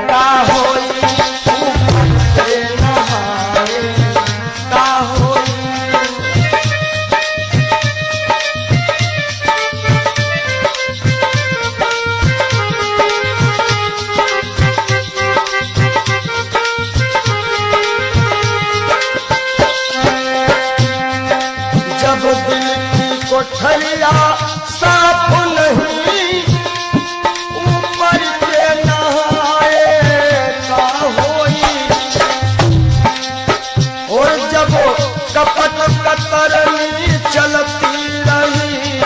का होई, ऊपर के नहाए का होई। जब दिल की कोठरिया साफ नहीं, ऊपर के नहाए का होई। और जब कपट कतरनी चलती रही,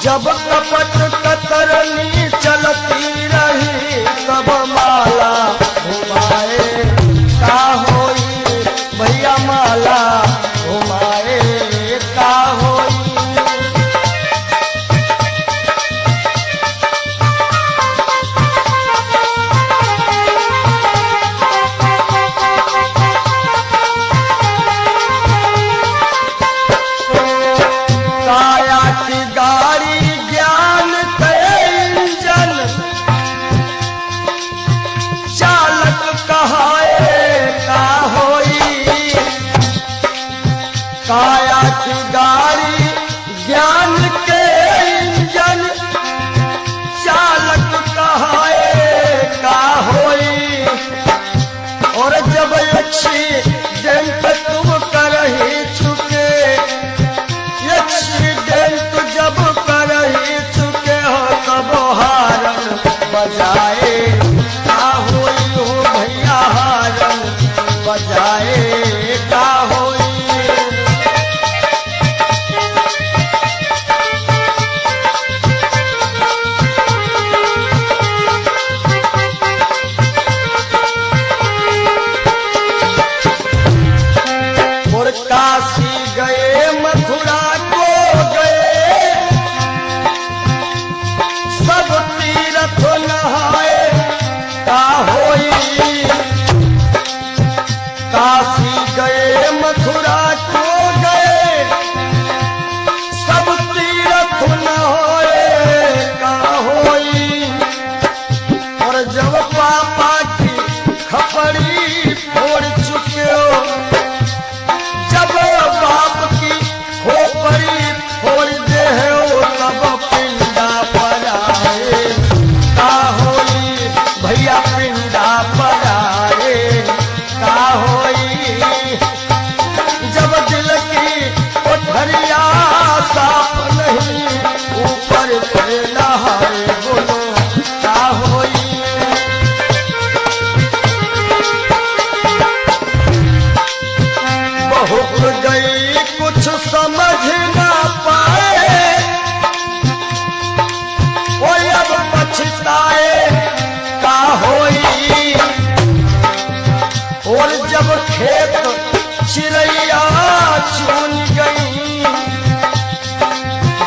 जब कपट कतरनी चलती रही, तब माला घुमाए का होई, भैया माला घुमाए का होई। काया की गाड़ी ज्ञान के इंजन, चालक कहाए का होई। काया की गाड़ी ज्ञान के इंजन, चालक कहाए का होई। और जब एक्सीडेंट तुम कर ही चुके, एक्सीडेंट जब कर ही चुके हो, तब हारन बजाए का होई हो, भैया हारन बजाए का होई। और काशी गए मथुरा को गए, सब तीर्थ नहाए का होई। काशी गए मथुरा को गए, सब तीर्थ नहाए का होई। और जब पापा की खपड़ी फोड़ चुके हो, जब बाप की खोपड़ी फोड़ दे हो, तब पिंडा पर आए का होई, भैया पिंडा पर आए का होई। जब दिल की कोठरिया साफ नहीं, ऊपर के नहाए बोलो का होई। बहुत गई कुछ समझ ना पाए, वो अब पछताए का होई। और जब खेत चिड़ैया चुन गई,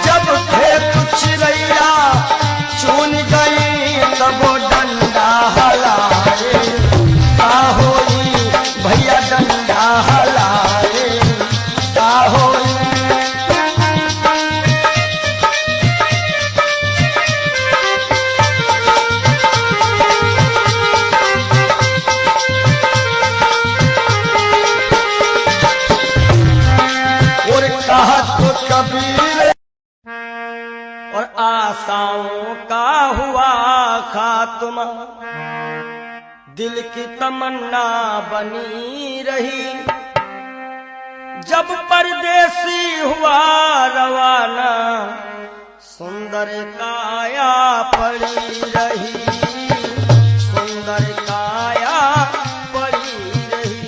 जब खेत चिड़ैया चुन गई, तब डंडा हलाए का होई, भैया डंडा हलाए का होई। और कहा तो कबीर, और आशाओं का हुआ खात्मा, दिल की तमन्ना बनी रही। जब परदेसी हुआ रवाना, सुंदर काया पड़ी रही, सुंदर काया पड़ी रही।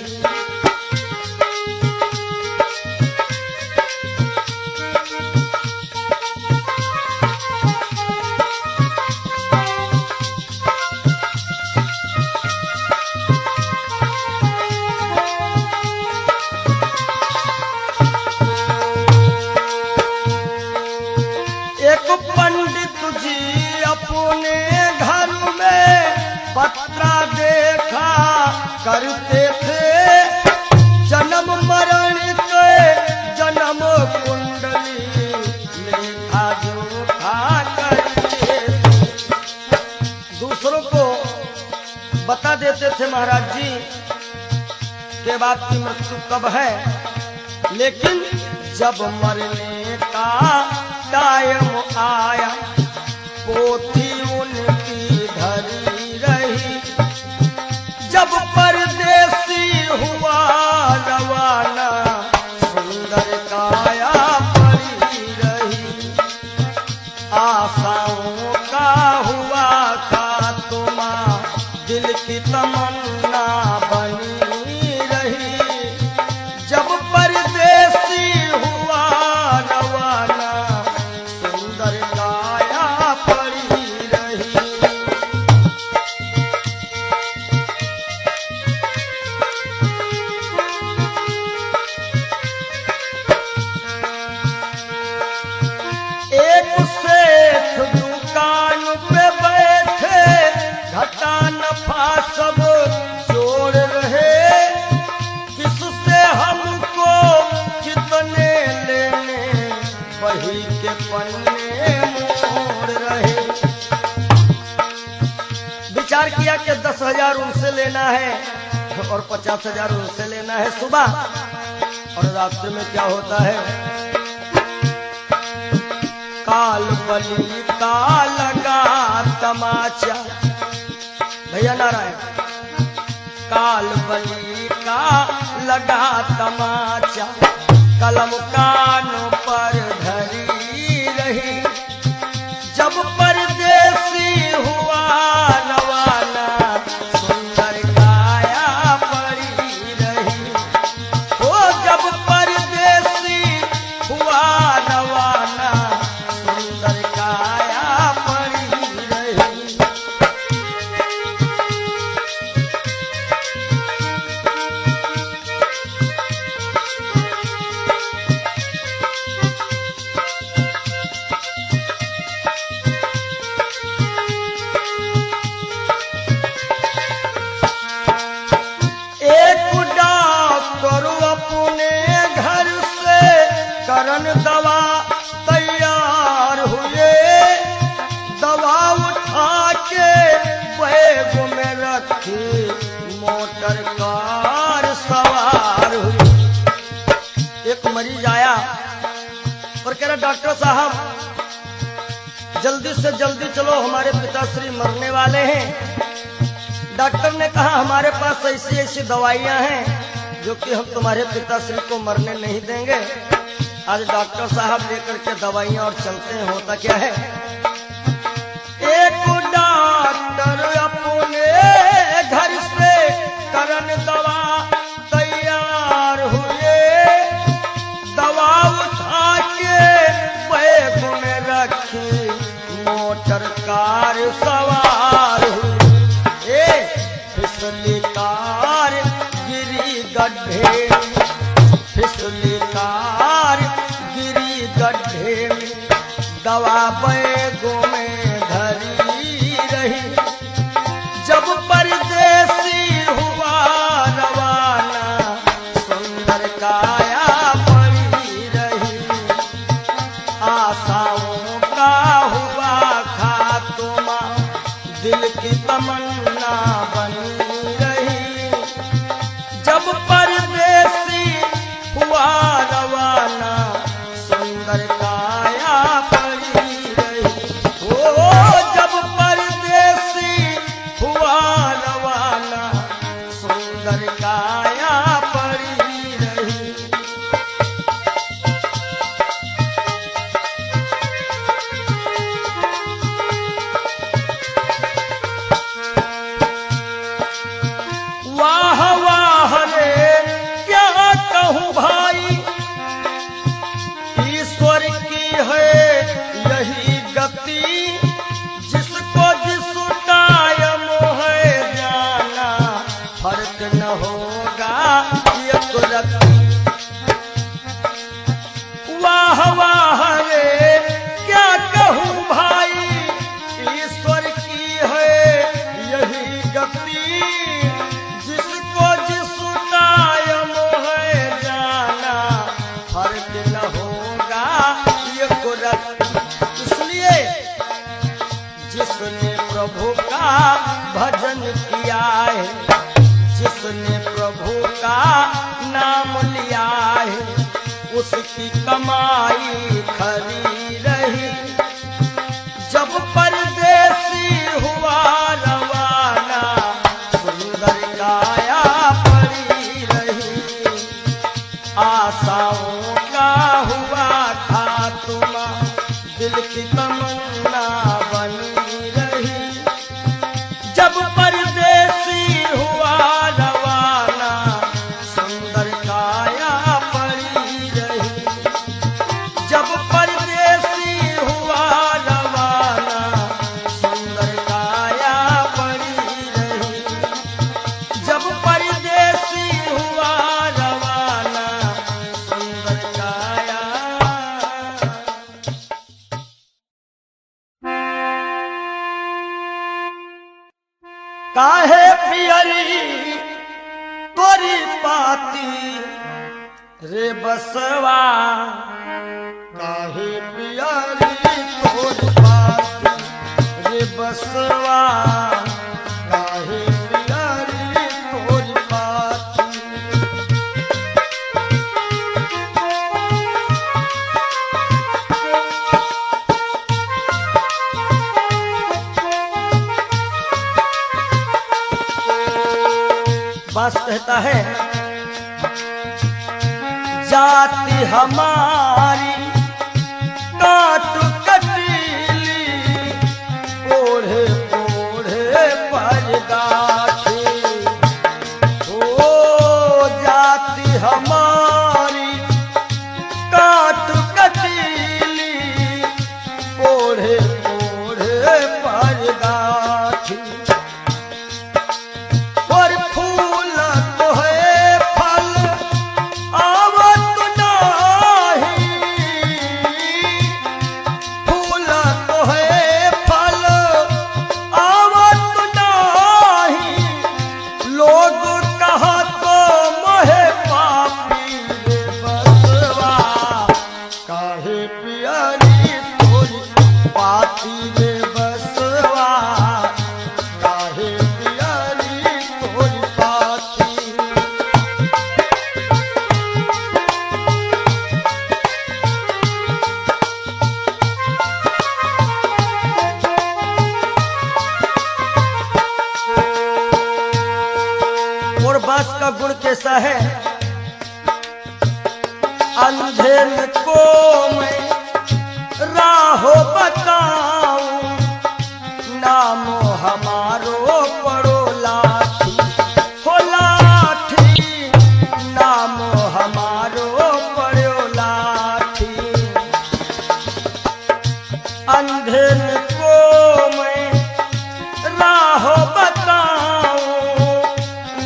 एक पंडित जी अपने बता देते थे महाराज जी के बाद की मृत्यु कब है, लेकिन जब मरने का टाइम आया पोथी उनकी धरी रही, जब परदेसी हुआ रवाना सुंदर काया पड़ी रही, आशाओं का हुआ खात्मा दिल की तमन्ना बनी रही, जब परदेसी हुआ रवाना सुंदर काया पड़ी रही। एक सेठ दुकान पे बैठे घटा नफा सब जोड़ रहे, किससे हमको कितने लेने वही के पन्ने मोड़ रहे। विचार किया कि 10,000 उनसे लेना है और 50,000 उनसे लेना है सुबह, और रास्ते में क्या होता है, काल बली का लगा तमाचा, भैया नारायण, काल बली का लगा तमाचा, कलम कानों पर धरी रही, जब परदेसी हुआ रवाना सुंदर काया पड़ी रही, ओ जब परदेसी हुआ रवाना सुंदर काया पड़ी रही। एक डॉक्टर अपने घर से करन दवा तैयार हुए, दवा उठा के बैग में रखी मोटर कार सवार हुई। एक मरीज आया और कह रहा डॉक्टर साहब जल्दी से जल्दी चलो हमारे पिताश्री मरने वाले हैं। डॉक्टर ने कहा हमारे पास ऐसी ऐसी दवाइयां हैं जो कि हम तुम्हारे पिताश्री को मरने नहीं देंगे। आज डॉक्टर साहब लेकर के दवाइयां और चलते हैं। होता क्या है, एक डॉक्टर अपने घर से करन दवा तैयार हुए, दवा उठा के बैग में रखी मोटर कार सवार हुई। फिसली कार गिरी गड्ढे, फिसली कार गिरी गड्ढे में, दवा बैगों में धरी रही, जब परदेसी हुआ रवाना सुंदर काया पड़ी रही, आशाओं का हुआ खात्मा दिल की तमन्ना बनी रही, जब परदेसी हुआ रवाना सुंदर काया पड़ी रही। ओ जब परदेसी हुआ रवाना सुंदर काया पड़ी रही। जिसने प्रभु का भजन किया है, जिसने प्रभु का नाम लिया है, उसकी कमाई खरी रही। जब परदेसी हुआ रवाना, सुंदर काया पड़ी रही। आशाओं का हुआ खात्मा, दिल की तमन्ना बनी रही। जब परदेसी हुआ रवाना, सुंदर काया पड़ी रही। जब परदेसी हुआ रवाना, सुंदर काया पड़ी रही। जब परदेसी हुआ रवाना, सुंदर काया। काहे पियरी तोरी पाती रे बसवा, काहे पियरी तोरी पाती रे बसवा, काहे पियरी तोरी पाती। बास कहता है, जाति हमारी काट कटीली, ओढ़े ओढ़े पर गाठी। ओ जाति हमारी काट कटीली, ओढ़े ओढ़े पर गाठी। और फूल तो है फल आवत नाही, फूल तो है फल आवत नाही। लोग कहा तो मोहे पापी रे बसवा, काहे पियरी तोरी पाती रे बसवा, काहे पियरी तोरी पाती। और बास का गुण कैसा है, अंधेर को मैं राहो बताऊं, नामो हमारो पड़ो लाठी। हो लाठी, नामो हमारो पड़ो लाठी। अंधेर को मैं राह बताऊं,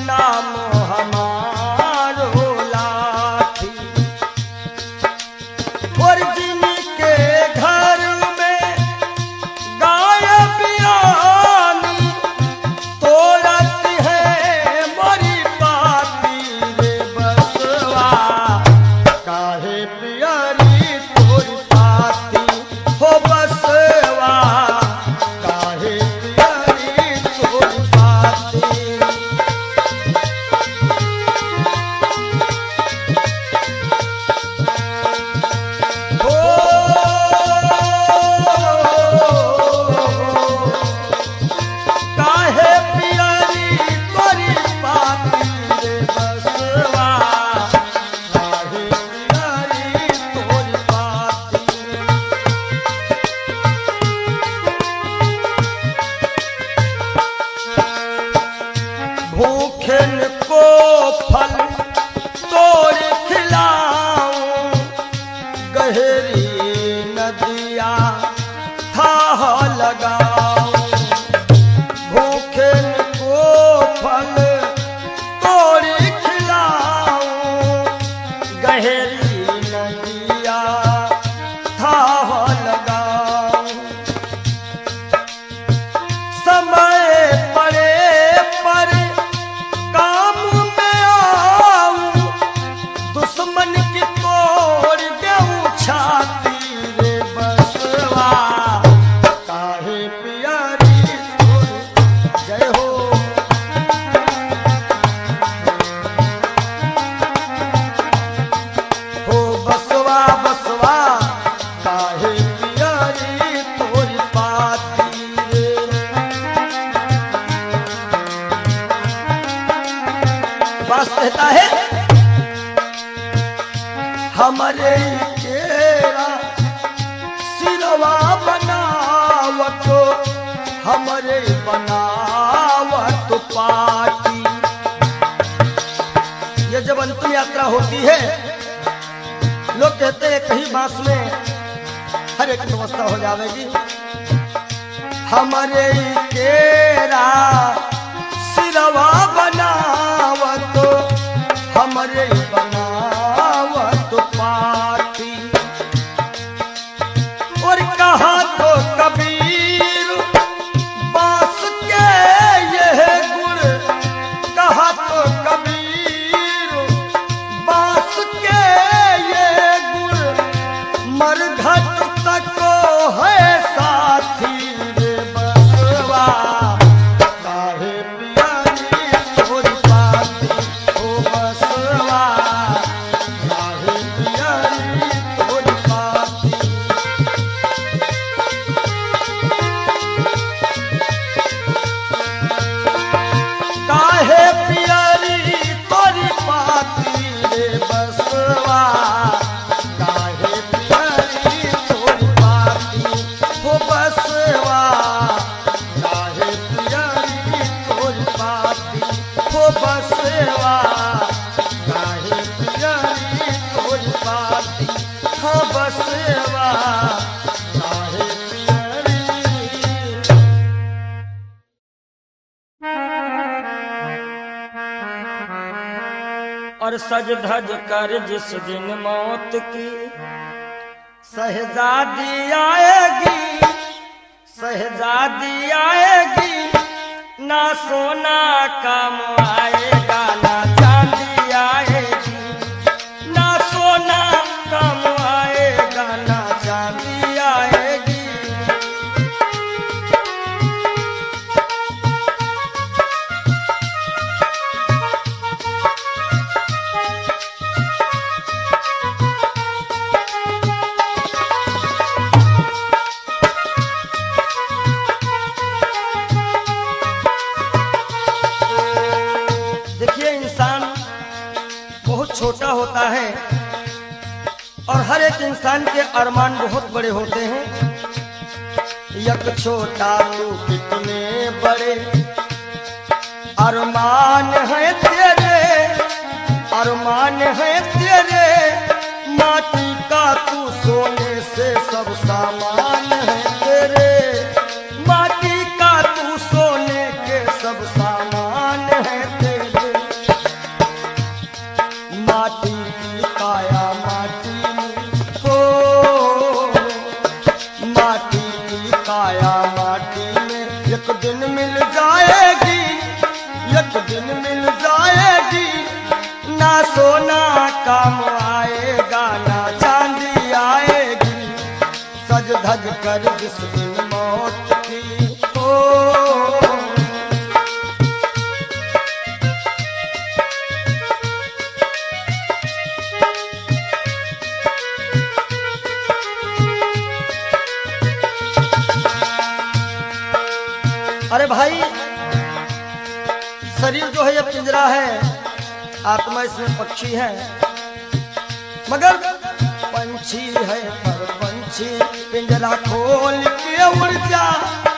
नामो हमारो लाठी। और जिनके घर में गाय बियानी, हमरे केरा सिरवा बनावत हमरे बनावत पाटी। ये जब अंतिम यात्रा होती है, लोग कहते हैं कहीं बांस में हर एक व्यवस्था हो जाएगी। हमरे केरा सिरवा बनावत हमरे बनावत पाटी। और कहा तो कबीर बांस के यह गुण, कहा तो कबीर बांस के ये गुण मरघट तक है साथी रे बसवा। काहे पियारी तोरी पाती ओ बसवा, काहे पियारी तोरी पाती। काहे पियारी तोरी पाती रे बसवा, काहे पियारी तोरी पाती हो बसवा, काहे पियारी तोरी पाती हो बसवा, काहे पियारी तोरी पाती हो बसवा, काहे पियारी। और सज धज कर जिस दिन मौत की शहजादी आएगी, शहजादी आएगी, ना सोना काम आएगा ना चांदी आएगी, ना सोना काम आएगा ना चांदी आएगी। देखिए, इंसान बहुत छोटा होता है और हर एक इंसान के अरमान बहुत बड़े होते हैं। यक छोटा तू कितने बड़े अरमान है तेरे, अरमान है तेरे, माटी का तू सोने से सब सामान है तेरे, माटी का तू सोने के सब सामान है तेरे। माटी की काया माटी में हो, माटी की काया माटी में एक दिन मिल जाएगी, एक दिन मिल जाएगी, ना सोना काम आएगा ना चांदी आएगी। सज धज कर जिस दिन मौत की हो, अरे भाई, शरीर जो है ये पिंजरा है, आत्मा इसमें पक्षी है, मगर पंछी है पर पंछी पिंजरा खोल के उड़ जा,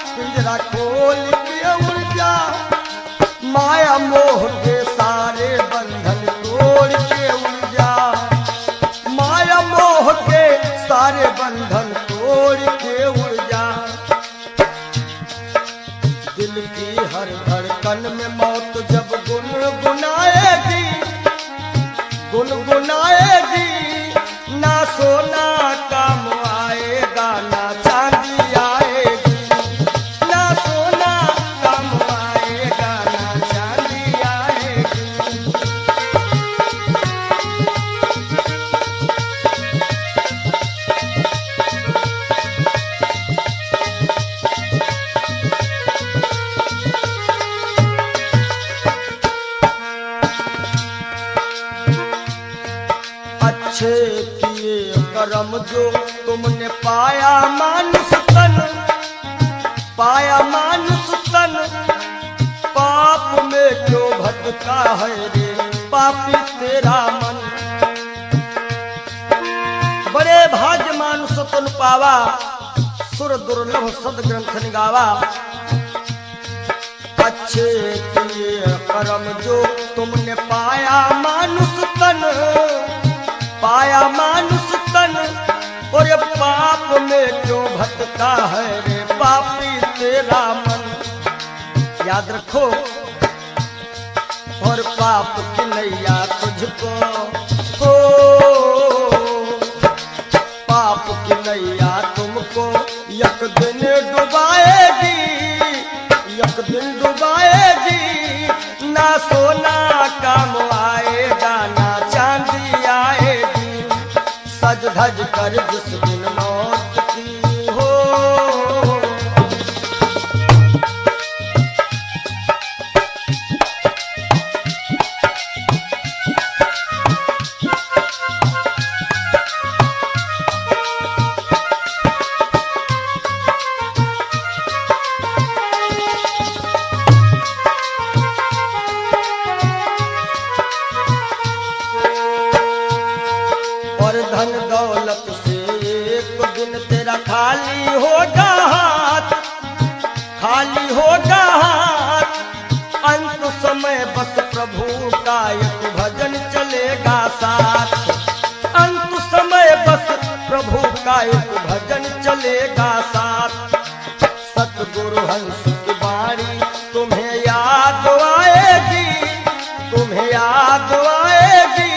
पिंजरा खोल के उड़ जा, माया मोह के सारे बंधन तोड़ के उड़ जा, माया मोह के सारे बंधन तोड़ के उड़ जा। दिल की हर धड़कन में मौत जब गुनगुनाएगी, गुनगुनाएगी, ना सोना काम आएगा ना चांदी आएगी, ना सोना काम आएगा ना चांदी आएगी। अच्छे किए कर्म जो तुमने पाया मानुष तन, पाया मानुष तन, पाप में क्यों भटका है रे पापी तेरा मन। सुन पावा, सुर दुर्लभ सद ग्रंथ निगावा। अच्छे किए कर्म जो तुमने पाया मानुष तन, पाया मानुष तन, और ये पाप में क्यों भटका है रे पापी तेरा मन। याद रखो, और पाप की नैया तुझको हो, पाप की नैया तुमको एक दिन डुबाएगी, एक दिन डुबाएगी। ना सोना काम आएगा, ना चांदी आएगी, सज धज कर जिस दिन मौत की हो। धन दौलत से एक दिन तेरा खाली होगा हाथ, खाली होगा हाथ। अंत समय बस प्रभु का एक भजन चलेगा साथ, अंत समय बस प्रभु का एक भजन चलेगा साथ। सतगुरु हंस की बाणी तुम्हें याद आएगी, तुम्हें याद आएगी।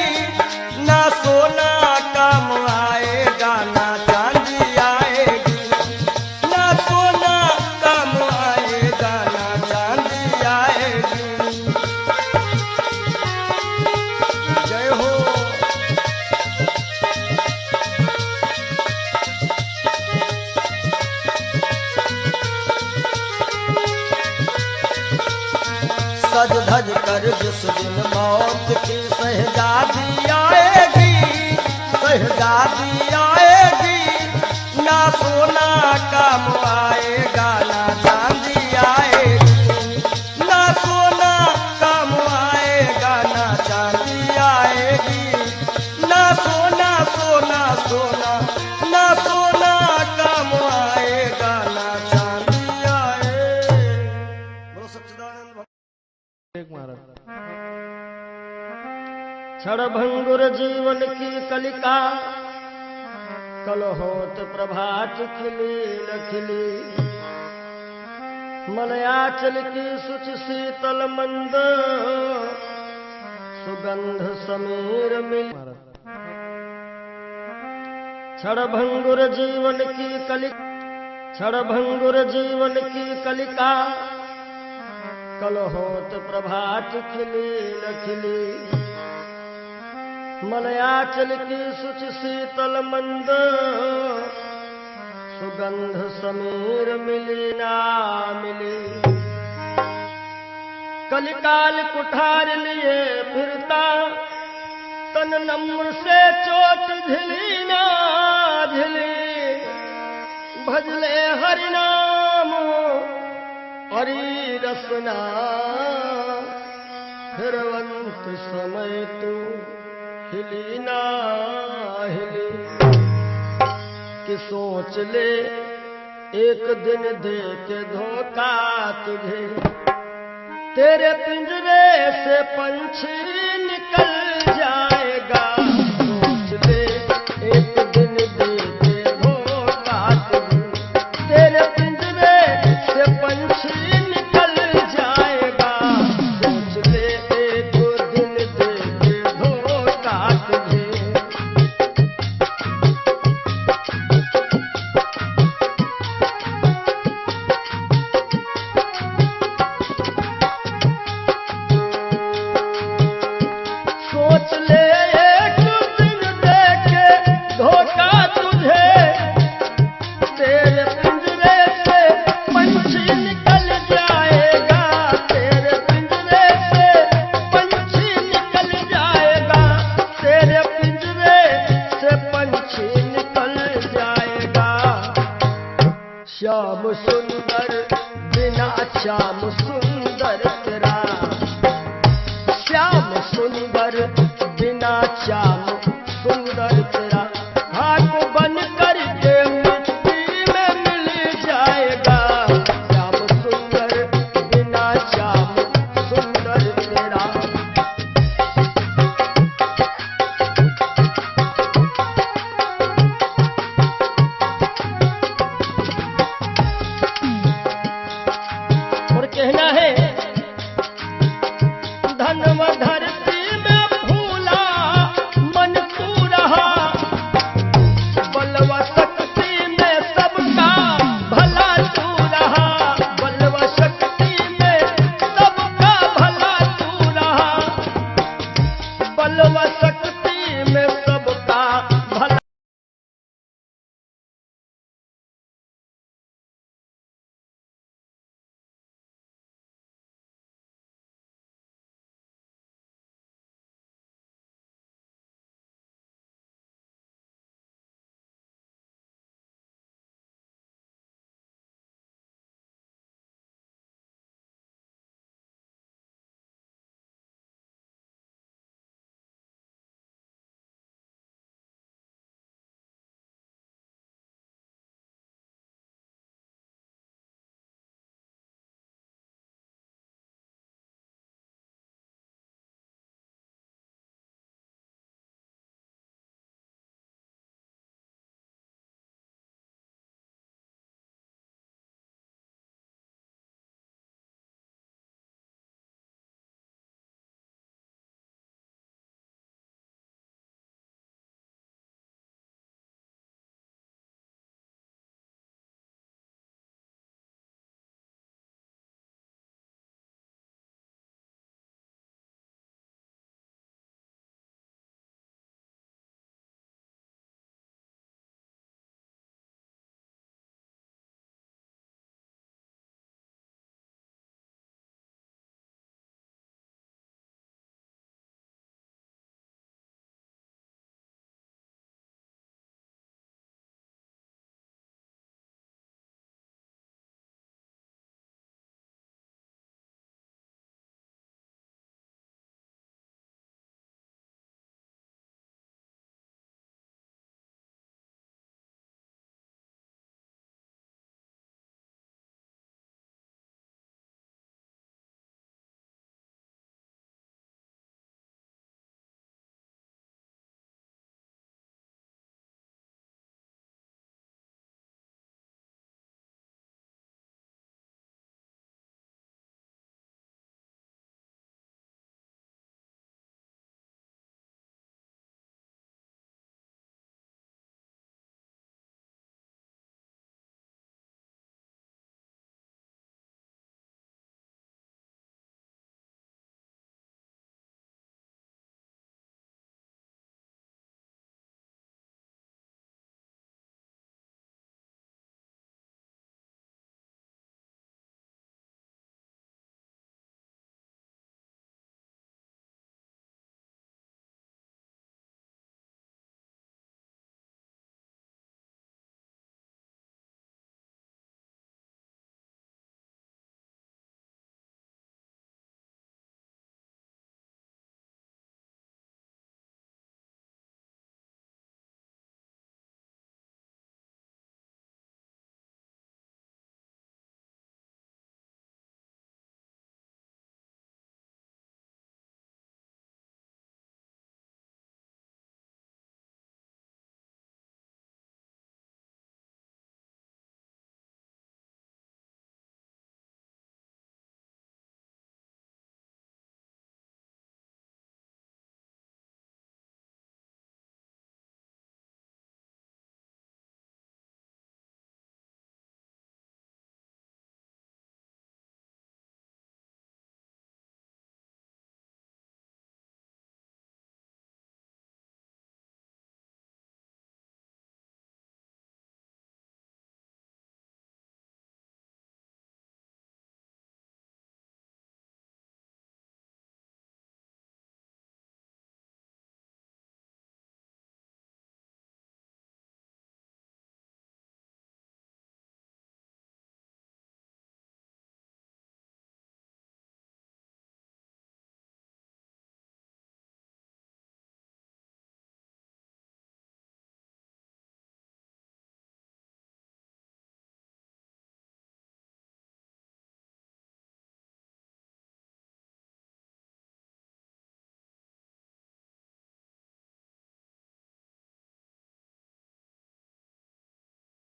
ना सोना काम आएगा, ना चांदी आएगी, ना सोना काम आएगा, ना चांदी आएगी। जय हो। सज धज कर जिस दिन मौत की शहजादी आएगी, शहजादी आएगी। ना सोना काम आएगा, ना चांदी आएगी, ना सोना काम आएगा, ना चांदी आएगी। ना सोना सोना सोना, ना सोना काम आएगा, ना चांदी आएगी। बोलो सच्चिदानंद महाराज। क्षणभंगुर जीवन की कलिका, कल होत प्रभात खिली न खिली। मलयाचल की सुच शीतल मंद, सुगंध समीर मिली। क्षणभंगुर जीवन की कलिका, क्षणभंगुर जीवन की कलिका, कल होत प्रभात खिली न खिली। मलयाचल की सुच शीतल मंद, सुगंध समीर मिली ना मिली। कलिकाल कुठार लिए फिरता, तन नम्र से चोट झिली ना झिली। भजले हरि नाम हरि रसना, फिरवंत समय तू हिली ना हिली। कि सोच ले एक दिन दे के धोखा तुझे, तेरे पिंजरे से पंछी निकल